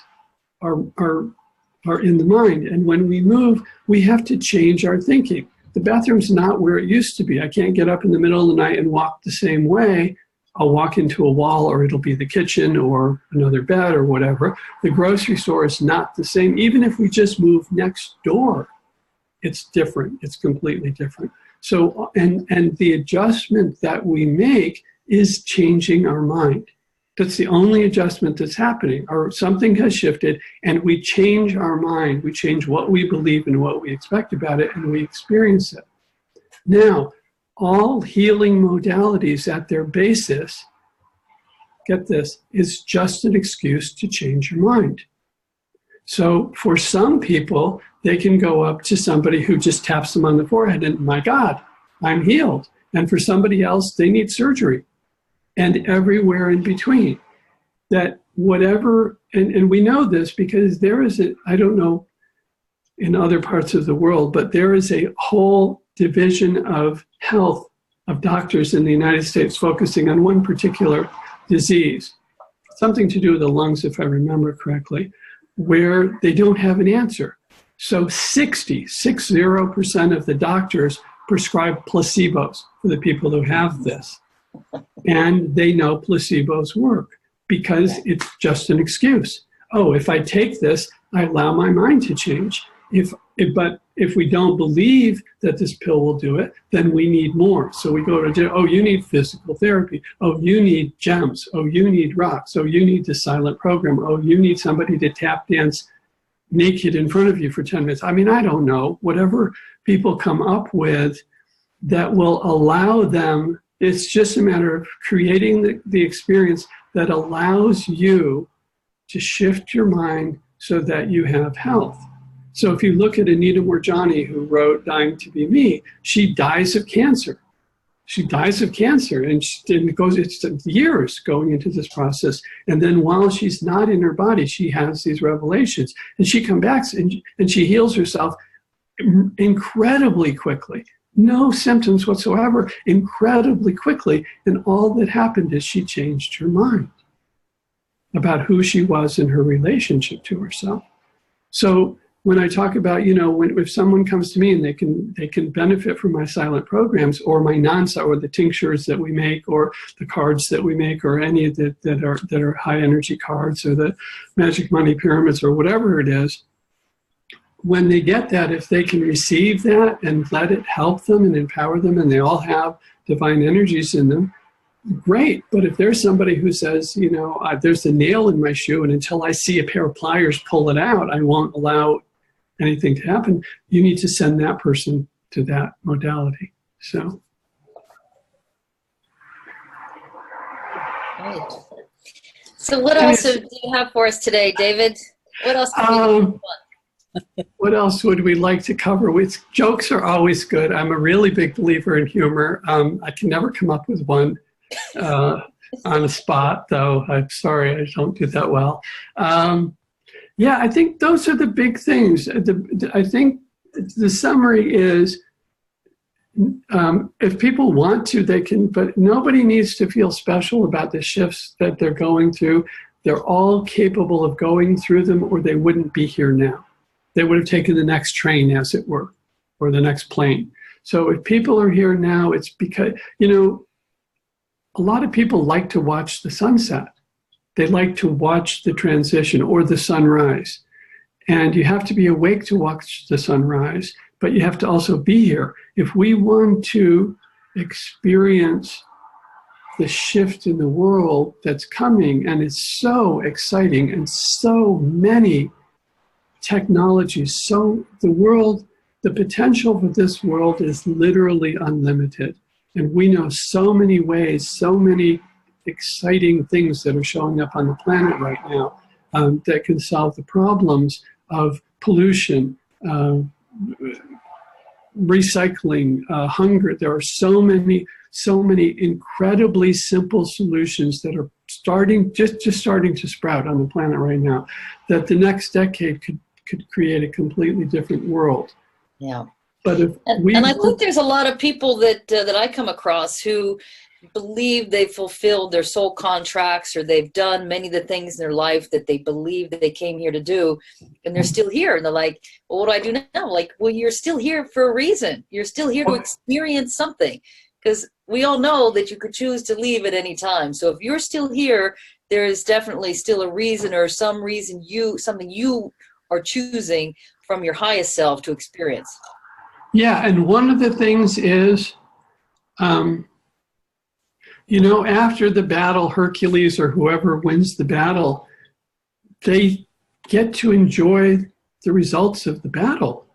[SPEAKER 2] are in the mind. And when we move, we have to change our thinking. The bathroom's not where it used to be. I can't get up in the middle of the night and walk the same way. I'll walk into a wall or it'll be the kitchen or another bed or whatever. The grocery store is not the same. Even if we just move next door, it's different. It's completely different. So, and the adjustment that we make is changing our mind. That's the only adjustment that's happening, or something has shifted and we change our mind. We change what we believe and what we expect about it and we experience it. Now, all healing modalities at their basis, get this, is just an excuse to change your mind. So for some people, they can go up to somebody who just taps them on the forehead and, my God, I'm healed. And for somebody else, they need surgery. And everywhere in between. That whatever, and we know this because there is I don't know in other parts of the world, but there is a whole division of health of doctors in the United States focusing on one particular disease, something to do with the lungs, if I remember correctly, where they don't have an answer. So 60% of the doctors prescribe placebos for the people who have this. And they know placebos work because it's just an excuse. Oh, if I take this, I allow my mind to change. But if we don't believe that this pill will do it, then we need more. So we go to, oh, you need physical therapy. Oh, you need gems. Oh, you need rocks. Oh, you need the silent program. Oh, you need somebody to tap dance naked in front of you for 10 minutes. I mean, I don't know. Whatever people come up with that will allow them, it's just a matter of creating the experience that allows you to shift your mind so that you have health. So if you look at Anita Moorjani, who wrote Dying to Be Me, she dies of cancer. She dies of cancer, and it's years going into this process. And then while she's not in her body, she has these revelations. And she comes back and she heals herself incredibly quickly. No symptoms whatsoever, incredibly quickly. And all that happened is she changed her mind about who she was in her relationship to herself. So when I talk about, if someone comes to me and they can benefit from my silent programs or my non-silent, or the tinctures that we make, or the cards that we make, or any of that are high energy cards, or the magic money pyramids, or whatever it is, when they get that, if they can receive that and let it help them and empower them, and they all have divine energies in them, great. But if there's somebody who says, there's a nail in my shoe, and until I see a pair of pliers pull it out, I won't allow anything to happen, you need to send that person to that modality. So.
[SPEAKER 1] Right. So what
[SPEAKER 2] And
[SPEAKER 1] else do you have for us today, David? What else can we do?
[SPEAKER 2] what else would we like to cover? Jokes are always good. I'm a really big believer in humor. I can never come up with one on the spot, though. I'm sorry, I don't do that well. Yeah, I think those are the big things. I think the summary is, if people want to, they can, but nobody needs to feel special about the shifts that they're going through. They're all capable of going through them, or they wouldn't be here now. They would have taken the next train, as it were, or the next plane. So if people are here now, it's because, a lot of people like to watch the sunset. They like to watch the transition or the sunrise. And you have to be awake to watch the sunrise, but you have to also be here. If we want to experience the shift in the world that's coming, and it's so exciting, and so many technologies, so the potential for this world is literally unlimited. And we know so many ways, so many exciting things that are showing up on the planet right now that can solve the problems of pollution, recycling, hunger. There are so many incredibly simple solutions that are just starting to sprout on the planet right now, that the next decade could create a completely different world.
[SPEAKER 1] Yeah.
[SPEAKER 2] But
[SPEAKER 1] and I think there's a lot of people that I come across who believe they've fulfilled their soul contracts, or they've done many of the things in their life that they believe that they came here to do, and they're still here. And they're like, well, what do I do now? Like, well, you're still here for a reason. You're still here to experience something, because we all know that you could choose to leave at any time. So if you're still here, there is definitely still a reason, or something you are choosing from your highest self to experience.
[SPEAKER 2] Yeah, and one of the things is, after the battle, Hercules or whoever wins the battle, they get to enjoy the results of the battle.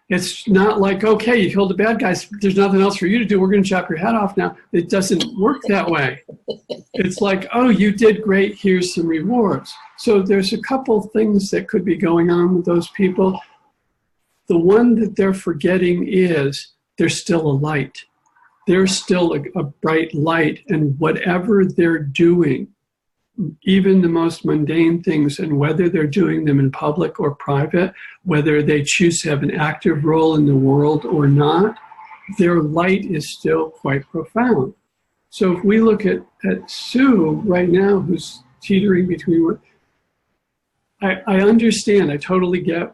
[SPEAKER 2] It's not like, okay, you killed the bad guys, there's nothing else for you to do, we're going to chop your head off now. It doesn't work that way. It's like, oh, you did great, here's some rewards. So there's a couple things that could be going on with those people. The one that they're forgetting is there's still a light. There's still a bright light, and whatever they're doing, even the most mundane things, and whether they're doing them in public or private, whether they choose to have an active role in the world or not, their light is still quite profound. So if we look at Sue right now, who's teetering between what, I understand, I totally get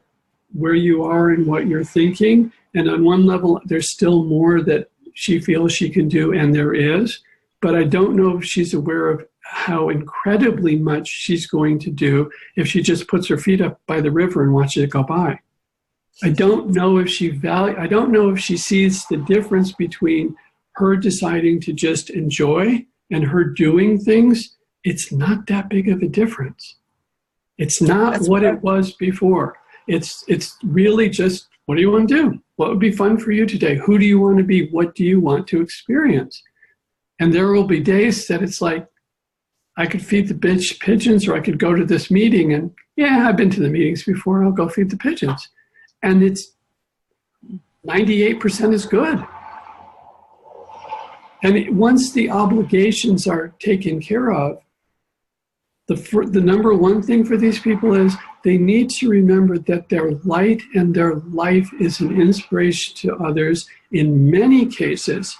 [SPEAKER 2] where you are and what you're thinking. And on one level, there's still more that she feels she can do, and there is. But I don't know if she's aware of how incredibly much she's going to do if she just puts her feet up by the river and watches it go by. I don't know if she sees the difference between her deciding to just enjoy and her doing things. It's not that big of a difference. It's not what it was before. It's really just, what do you want to do? What would be fun for you today? Who do you want to be? What do you want to experience? And there will be days that it's like, I could feed the pigeons, or I could go to this meeting, and yeah, I've been to the meetings before, I'll go feed the pigeons. And it's 98% is good. And once the obligations are taken care of, the number one thing for these people is they need to remember that their light and their life is an inspiration to others in many cases.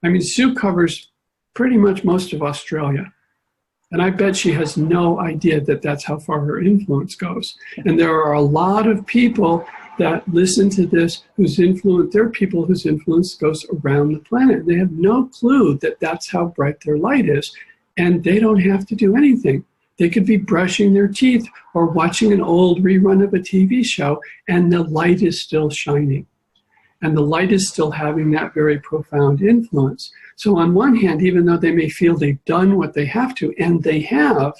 [SPEAKER 2] I mean, Sue covers pretty much most of Australia. And I bet she has no idea that that's how far her influence goes. And there are a lot of people that listen to this there are people whose influence goes around the planet. They have no clue that that's how bright their light is. And they don't have to do anything. They could be brushing their teeth or watching an old rerun of a TV show, and the light is still shining. And the light is still having that very profound influence. So on one hand, even though they may feel they've done what they have to, and they have,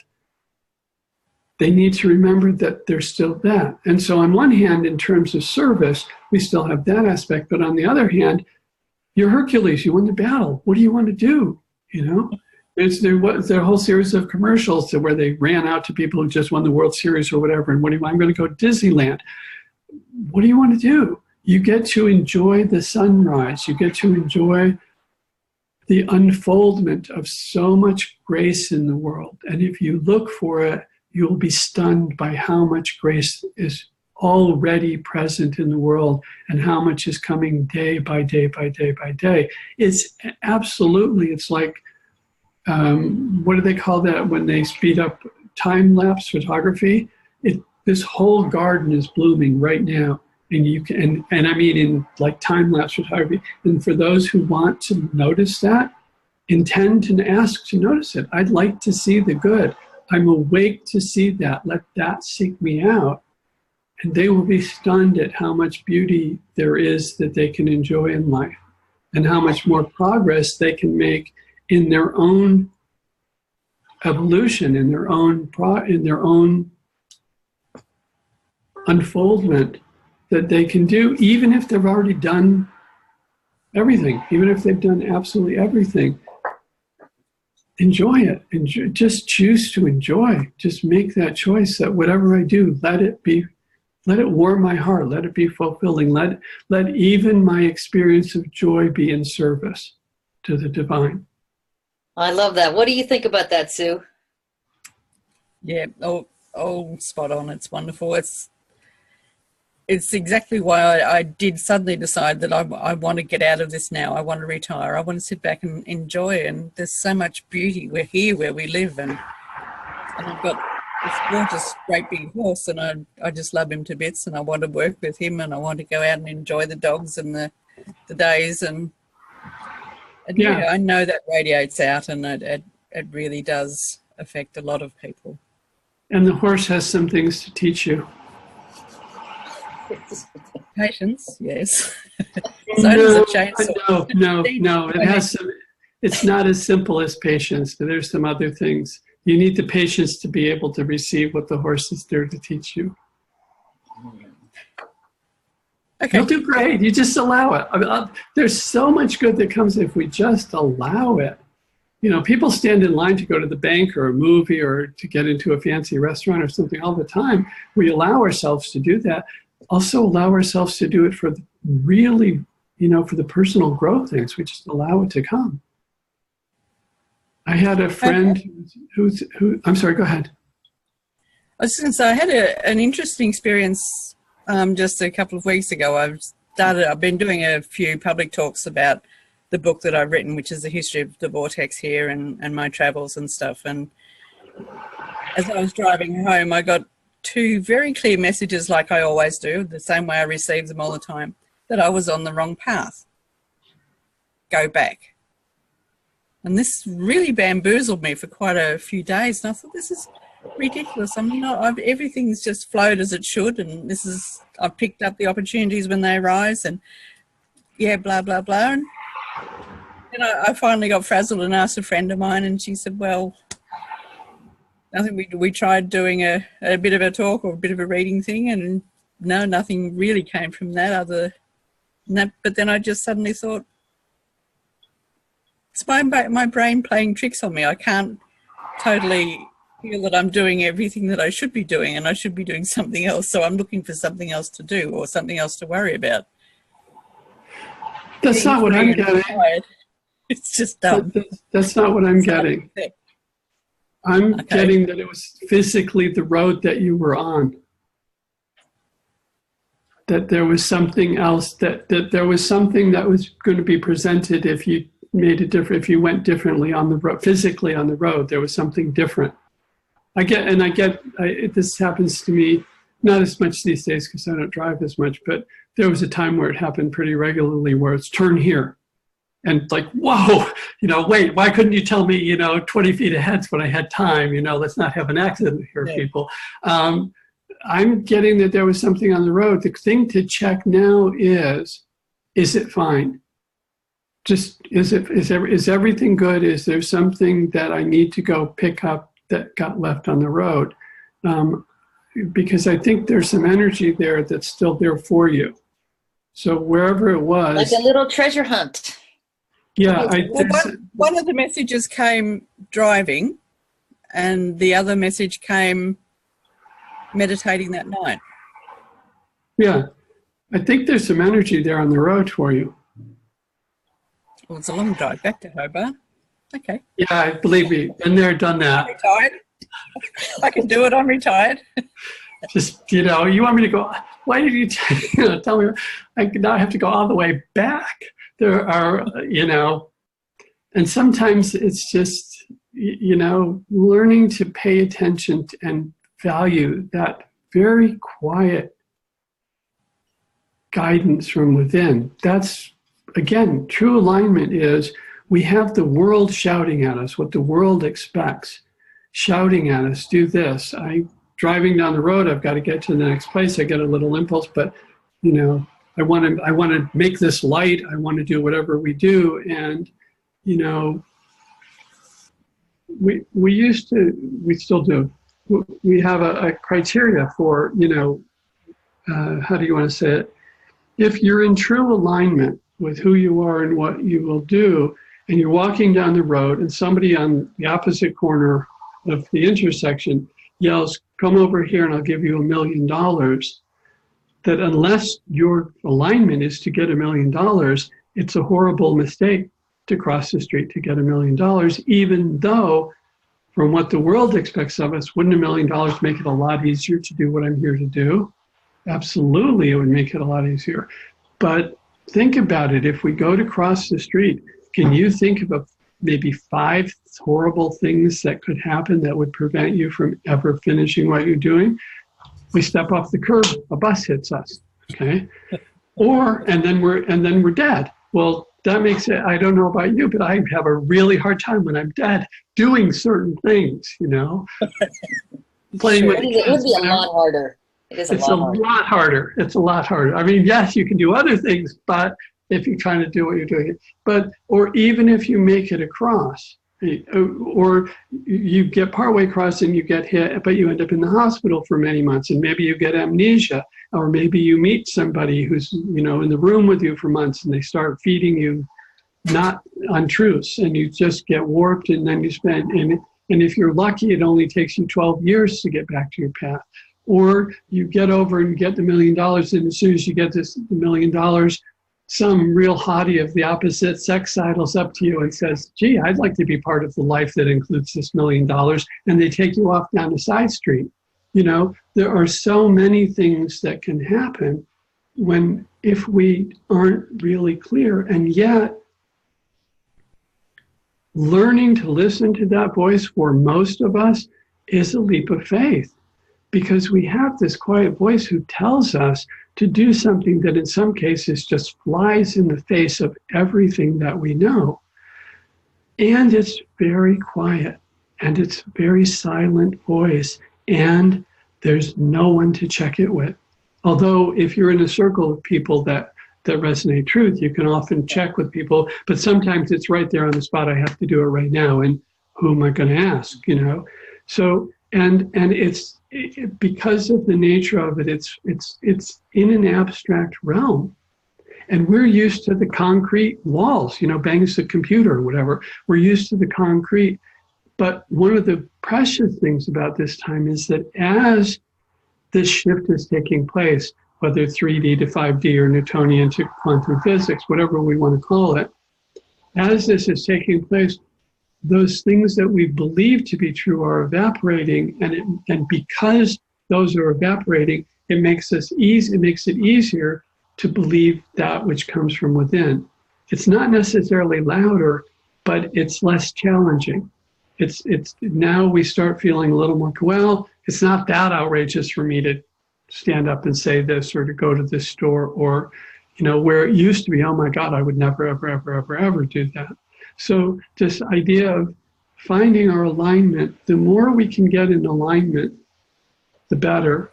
[SPEAKER 2] they need to remember that there's still that. And so on one hand, in terms of service, we still have that aspect. But on the other hand, you're Hercules, you won the battle. What do you want to do? There a whole series of commercials where they ran out to people who just won the World Series or whatever. And I'm going to go to Disneyland. What do you want to do? You get to enjoy the sunrise. You get to enjoy the unfoldment of so much grace in the world. And if you look for it, you'll be stunned by how much grace is already present in the world and how much is coming day by day by day by day. It's absolutely, it's like, what do they call that when they speed up time-lapse photography? This whole garden is blooming right now. And you can, and I mean in like time-lapse photography. And for those who want to notice that, intend and ask to notice it. I'd like to see the good. I'm awake to see that. Let that seek me out. And they will be stunned at how much beauty there is that they can enjoy in life and how much more progress they can make in their own evolution, in their own unfoldment that they can do, even if they've already done everything, even if they've done absolutely everything. Enjoy it. Just choose to enjoy. Just make that choice that whatever I do, let it warm my heart. Let it be fulfilling. Let even my experience of joy be in service to the divine.
[SPEAKER 1] I love that. What do you think about that, Sue?
[SPEAKER 3] Yeah, spot on. It's wonderful. It's exactly why I did suddenly decide that I want to get out of this now. I want to retire. I want to sit back and enjoy. And there's so much beauty. We're here where we live. And I've got this gorgeous, great big horse. And I just love him to bits. And I want to work with him. And I want to go out and enjoy the dogs and the days. And yeah, I know that radiates out. And it really does affect a lot of people.
[SPEAKER 2] And the horse has some things to teach you.
[SPEAKER 3] Patience, yes. So does a chainsaw.
[SPEAKER 2] No. It has some. It's not as simple as patience. There's some other things. You need the patience to be able to receive what the horse is there to teach you.
[SPEAKER 3] Okay.
[SPEAKER 2] You'll do great. You just allow it. There's so much good that comes if we just allow it. You know, people stand in line to go to the bank or a movie or to get into a fancy restaurant or something all the time. We allow ourselves to do that. Also allow ourselves to do it for really, for the personal growth things. We just allow it to come. I had a friend who I'm sorry, go ahead.
[SPEAKER 3] I was going to say, I had an interesting experience just a couple of weeks ago. I've been doing a few public talks about the book that I've written, which is the history of the vortex here and my travels and stuff. And as I was driving home, I got two very clear messages, like I always do, the same way I receive them all the time, that I was on the wrong path. Go back. And this really bamboozled me for quite a few days. And I thought, this is ridiculous. I mean, everything's just flowed as it should. And I've picked up the opportunities when they arise and blah, blah, blah. And I finally got frazzled and asked a friend of mine, and she said, well, I think we tried doing a bit of a talk or a bit of a reading thing, and no, nothing really came from that other than that. But then I just suddenly thought, it's my brain playing tricks on me. I can't totally feel that I'm doing everything that I should be doing, and I should be doing something else. So I'm looking for something else to do or something else to worry about.
[SPEAKER 2] That's not what I'm getting.
[SPEAKER 3] It's just dumb.
[SPEAKER 2] That's not what I'm getting. I'm getting that it was physically the road that you were on. That there was something else, that there was something that was going to be presented if you if you went differently on the road, physically on the road, there was something different. This happens to me, not as much these days because I don't drive as much, but there was a time where it happened pretty regularly where it's turn here. And like, whoa, wait, why couldn't you tell me, 20 feet ahead when I had time, let's not have an accident here, people. I'm getting that there was something on the road. The thing to check now is it fine? Just, is everything good? Is there something that I need to go pick up that got left on the road? Because I think there's some energy there that's still there for you. So wherever it was.
[SPEAKER 1] Like a little treasure hunt.
[SPEAKER 2] Yeah,
[SPEAKER 3] Well, one of the messages came driving, and the other message came meditating that night.
[SPEAKER 2] yeah, I think there's some energy there on the road for you.
[SPEAKER 3] Well, it's a long drive back to Hobart. Okay.
[SPEAKER 2] Yeah, believe me, been there, done
[SPEAKER 3] I'm
[SPEAKER 2] that.
[SPEAKER 3] retired. I can do it. I'm retired.
[SPEAKER 2] Just, you want me to go, why did you tell me I now have to go all the way back? There are, and sometimes it's just, learning to pay attention and value that very quiet guidance from within. That's, again, true alignment is we have the world shouting at us, what the world expects, shouting at us, do this. Driving down the road, I've got to get to the next place. I get a little impulse, but I want to make this light. I want to do whatever we do, and we still do. We have a criteria for how do you want to say it? If you're in true alignment with who you are and what you will do, and you're walking down the road, and somebody on the opposite corner of the intersection yells, "Come over here and I'll give you $1 million," that unless your alignment is to get $1 million, it's a horrible mistake to cross the street to get $1 million, even though from what the world expects of us, wouldn't $1 million make it a lot easier to do what I'm here to do? Absolutely, it would make it a lot easier. But think about it. If we go to cross the street, can you think of maybe 5 horrible things that could happen that would prevent you from ever finishing what you're doing? We step off the curb, a bus hits us, okay? And then we're dead. Well, that makes it, I don't know about you, but I have a really hard time when I'm dead doing certain things, playing with the kids.
[SPEAKER 1] It would be a lot harder. It's a
[SPEAKER 2] lot harder. It's a lot harder. I mean, yes, you can do other things, but if you're trying to do what you're doing, or even if you make it across, or you get partway across and you get hit, but you end up in the hospital for many months, and maybe you get amnesia, or maybe you meet somebody who's in the room with you for months, and they start feeding you not untruths, and you just get warped, and then you spend, and if you're lucky, it only takes you 12 years to get back to your path. Or you get over and get the $1 million, and as soon as you get this $1 million, some real hottie of the opposite sex sidles up to you and says, "Gee, I'd like to be part of the life that includes this $1 million," and they take you off down a side street. There are so many things that can happen if we aren't really clear, and yet learning to listen to that voice for most of us is a leap of faith, because we have this quiet voice who tells us to do something that in some cases just flies in the face of everything that we know. And it's very quiet, and it's a very silent voice, and there's no one to check it with. Although if you're in a circle of people that resonate truth, you can often check with people, but sometimes it's right there on the spot. I have to do it right now, and who am I going to ask, So, and it's, because of the nature of it, it's in an abstract realm, and we're used to the concrete walls. Bangs the computer or whatever. We're used to the concrete, but one of the precious things about this time is that as this shift is taking place, whether 3D to 5D or Newtonian to quantum physics, whatever we want to call it, as this is taking place, those things that we believe to be true are evaporating, and because those are evaporating, it makes it easier to believe that which comes from within. It's not necessarily louder, but it's less challenging. It's now we start feeling a little more, well, it's not that outrageous for me to stand up and say this, or to go to this store, or where it used to be, oh my God, I would never, ever, ever, ever, ever do that. So this idea of finding our alignment, the more we can get in alignment, the better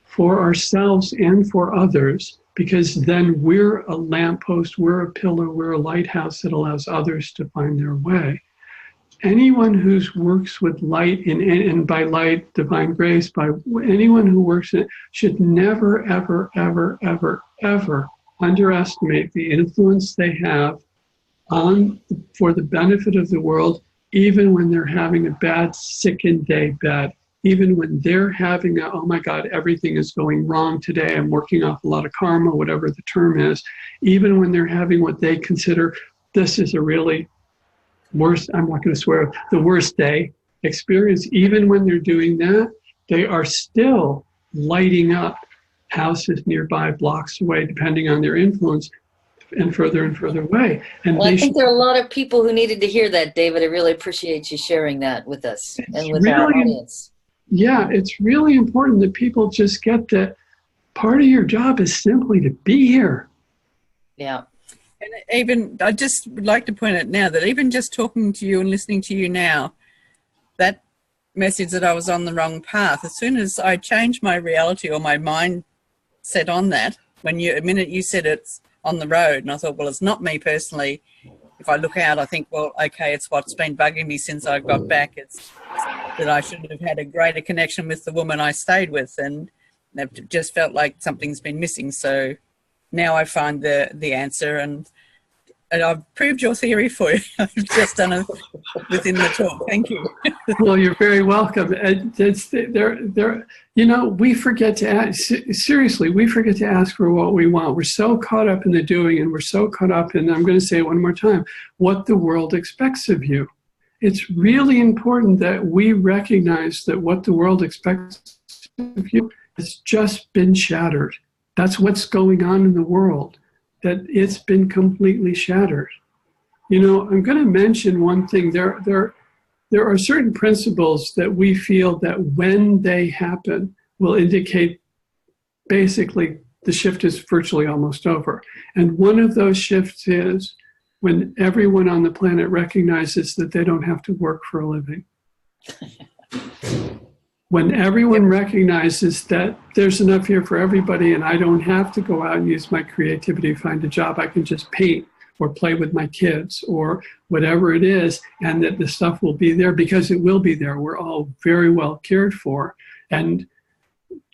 [SPEAKER 2] for ourselves and for others, because then we're a lamppost, we're a pillar, we're a lighthouse that allows others to find their way. Anyone who works with light, and by light, divine grace, by anyone who works in it, should never, ever, ever, ever, ever underestimate the influence they have for the benefit of the world, even when they're having a bad sick-in day bed, even when they're having a, oh my God, everything is going wrong today, I'm working off a lot of karma, whatever the term is, even when they're having what they consider, this is a really worst, I'm not going to swear, the worst day experience, even when they're doing that, they are still lighting up houses nearby, blocks away, depending on their influence, and further away. And
[SPEAKER 1] well, I think there are a lot of people who needed to hear that, David. I really appreciate you sharing that with us and with our audience.
[SPEAKER 2] Yeah, it's really important that people just get that part of your job is simply to be here.
[SPEAKER 1] Yeah.
[SPEAKER 3] And even, I just would like to point out now that even just talking to you and listening to you now, that message that I was on the wrong path, as soon as I changed my reality or my mind set on that, when you, a minute you said it's on the road, and I thought, well, it's not me personally. If I look out, I think, well, okay, it's what's been bugging me since I got back. It's that I should have had a greater connection with the woman I stayed with, and I've just felt like something's been missing. So now I find the answer, and I've proved your theory for you. I've just done it within the talk. Thank you.
[SPEAKER 2] Well, you're very welcome. You know, we forget to ask, seriously, we forget to ask for what we want. We're so caught up in the doing, and we're so caught up in, I'm going to say it one more time, what the world expects of you. It's really important that we recognize that what the world expects of you has just been shattered. That's what's going on in the world, that it's been completely shattered. You know, I'm going to mention one thing. There are certain principles that we feel that when they happen will indicate basically the shift is virtually almost over. And one of those shifts is when everyone on the planet recognizes that they don't have to work for a living. When everyone recognizes that there's enough here for everybody and I don't have to go out and use my creativity to find a job, I can just paint or play with my kids or whatever it is, and that the stuff will be there because it will be there. We're all very well cared for. And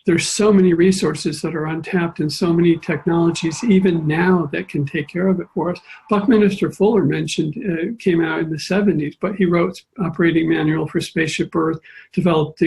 [SPEAKER 2] there's so many resources that are untapped and so many technologies even now that can take care of it for us. Buckminster Fuller mentioned, came out in the 70s, but he wrote Operating Manual for Spaceship Earth,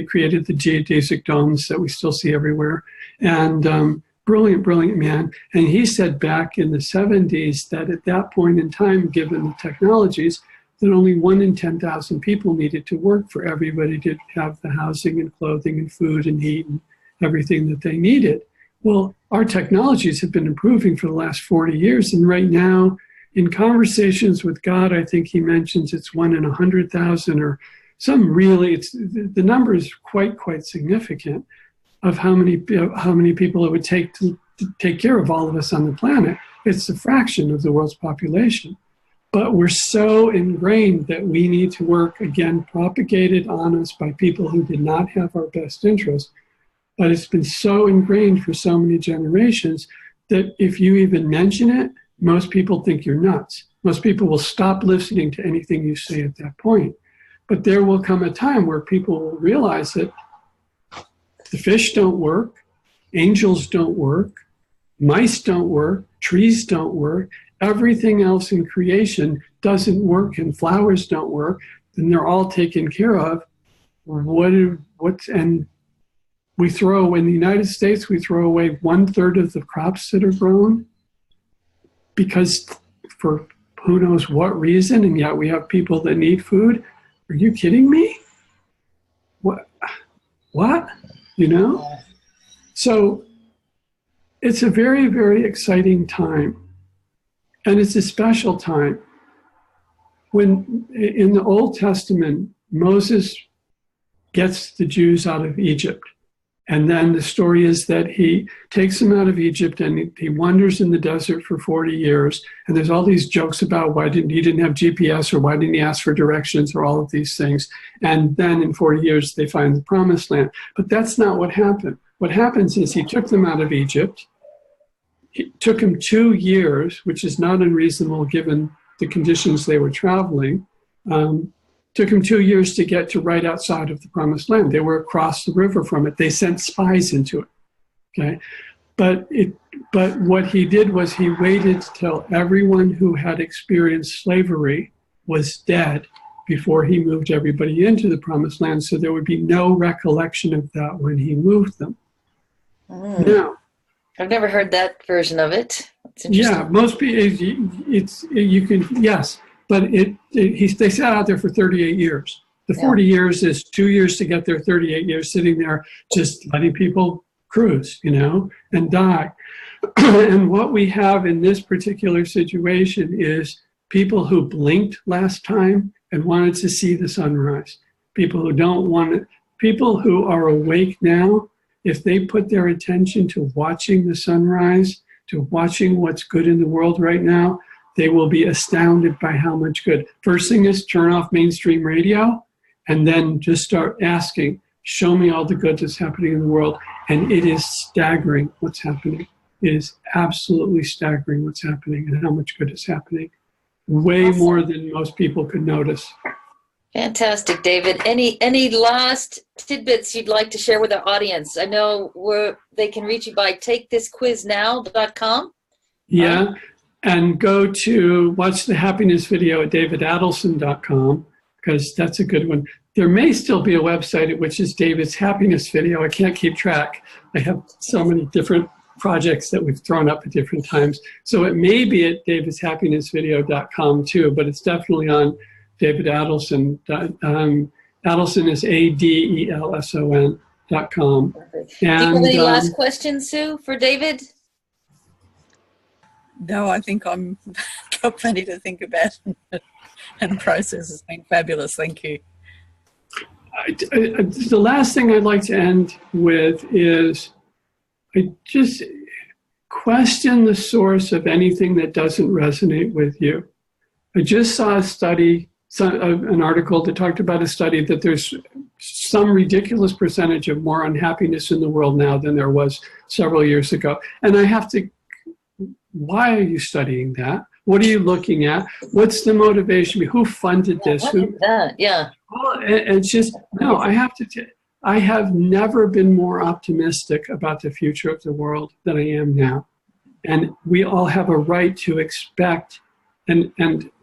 [SPEAKER 2] created the geodesic domes that we still see everywhere. And brilliant man. And he said back in the 70s that at that point in time, given the technologies, that only 1 in 10,000 people needed to work for everybody to have the housing and clothing and food and heat and everything that they needed. Well, our technologies have been improving for the last 40 years. And right now, in conversations with God, I think he mentions it's 1 in 100,000 or some really, the number is quite significant of how many people it would take to take care of all of us on the planet. It's a fraction of the world's population. But we're so ingrained that we need to work, again, propagated on us by people who did not have our best interest. But it's been so ingrained for so many generations that if you even mention it, most people think you're nuts. Most people will stop listening to anything you say at that point. But there will come a time where people will realize that the fish don't work, angels don't work, mice don't work, trees don't work, everything else in creation doesn't work, and flowers don't work, then they're all taken care of. And we throw, in the United States, we throw away 1/3 of the crops that are grown because for who knows what reason, and yet we have people that need food. Are you kidding me? What? You know? So it's a very exciting time. And it's a special time. When in the Old Testament, Moses gets the Jews out of Egypt. And then the story is that he takes them out of Egypt and he wanders in the desert for 40 years. And there's all these jokes about why he didn't have GPS or why didn't he ask for directions or all of these things. And then in 40 years, they find the promised land. But that's not what happened. What happens is he took them out of Egypt. It took him 2 years, which is not unreasonable given the conditions they were traveling. Took him 2 years to get to right outside of the promised land. They were across the river from it. They sent spies into it, okay? But But what he did was he waited till everyone who had experienced slavery was dead before he moved everybody into the promised land, so there would be no recollection of that when he moved them. Now,
[SPEAKER 1] I've never heard that version of it. That's interesting.
[SPEAKER 2] yeah, most people, you can, yes, but they sat out there for 38 years. The 40 years is 2 years to get there, 38 years sitting there just letting people cruise, you know, and die. And what we have in this particular situation is people who blinked last time and wanted to see the sunrise. People who don't want it, people who are awake now, if they put their attention to watching the sunrise, to watching what's good in the world right now, they will be astounded by how much good. First thing is turn off mainstream radio and then just start asking, show me all the good that's happening in the world. And it is staggering what's happening. It is absolutely staggering what's happening and how much good is happening. Way more than most people could notice.
[SPEAKER 1] Fantastic, David. Any last tidbits you'd like to share with our audience? I know they can reach you by takethisquiznow.com.
[SPEAKER 2] Yeah, and go to watch the happiness video at davidadelson.com, because that's a good one. There may still be a website which is David's Happiness Video. I can't keep track. I have so many different projects that we've thrown up at different times. So it may be at davidshappinessvideo.com too, but it's definitely on David Adelson. Adelson is ADELSON.com.
[SPEAKER 1] Do you have any last questions, Sue, for David?
[SPEAKER 3] No, I think I'm got plenty to think about and process. Has been fabulous. Thank you.
[SPEAKER 2] The last thing I'd like to end with is I just question the source of anything that doesn't resonate with you. I just saw a study, an article that talked about a study that there's some ridiculous percentage of more unhappiness in the world now than there was several years ago. And I have to, why are you studying that? What are you looking at? What's the motivation? Who funded this? Who?
[SPEAKER 1] Yeah.
[SPEAKER 2] Well, it's just, no, I have never been more optimistic about the future of the world than I am now. And we all have a right to expect, and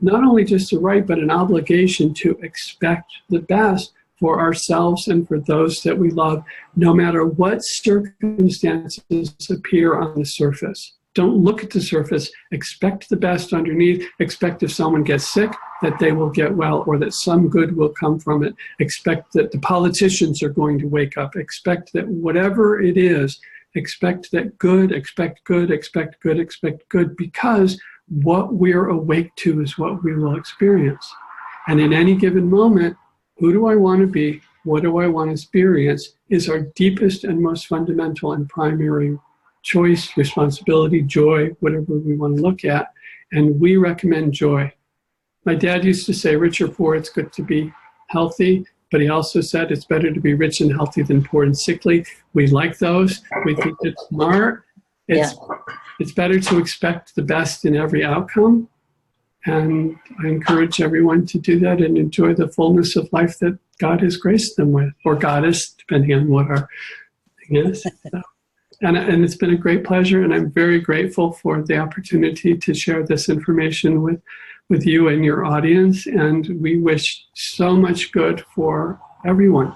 [SPEAKER 2] not only just a right, but an obligation to expect the best for ourselves and for those that we love, no matter what circumstances appear on the surface. Don't look at the surface. Expect the best underneath. Expect if someone gets sick, that they will get well, or that some good will come from it. Expect that the politicians are going to wake up. Expect that whatever it is, expect that good, expect good, expect good, expect good, because what we're awake to is what we will experience. And in any given moment, who do I want to be? What do I want to experience? Is our deepest and most fundamental and primary choice, responsibility, joy, whatever we want to look at. And we recommend joy. My dad used to say, rich or poor, it's good to be healthy. But he also said it's better to be rich and healthy than poor and sickly. We like those. We think it's smart. It's better to expect the best in every outcome. And I encourage everyone to do that and enjoy the fullness of life that God has graced them with, or goddess, depending on what our thing is. So, and it's been a great pleasure, and I'm very grateful for the opportunity to share this information with you and your audience. And we wish so much good for everyone,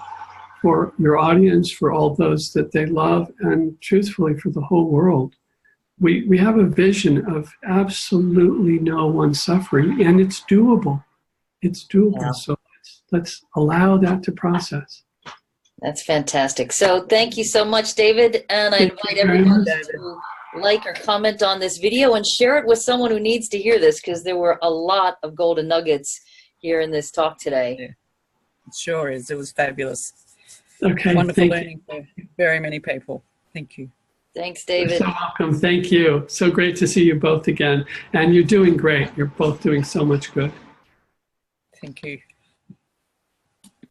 [SPEAKER 2] for your audience, for all those that they love, and truthfully for the whole world. We have a vision of absolutely no one suffering, and it's doable. It's doable. Yeah. So let's allow that to process.
[SPEAKER 1] That's fantastic. So thank you so much, David. And I invite everyone to like or comment on this video and share it with someone who needs to hear this, because there were a lot of golden nuggets here in this talk today.
[SPEAKER 3] Yeah, it sure is. It was fabulous.
[SPEAKER 2] Okay.
[SPEAKER 3] Wonderful learning for very many people. Thank you.
[SPEAKER 1] Thanks, David.
[SPEAKER 2] You're so welcome. Thank you. So great to see you both again. And you're doing great. You're both doing so much good.
[SPEAKER 3] Thank you.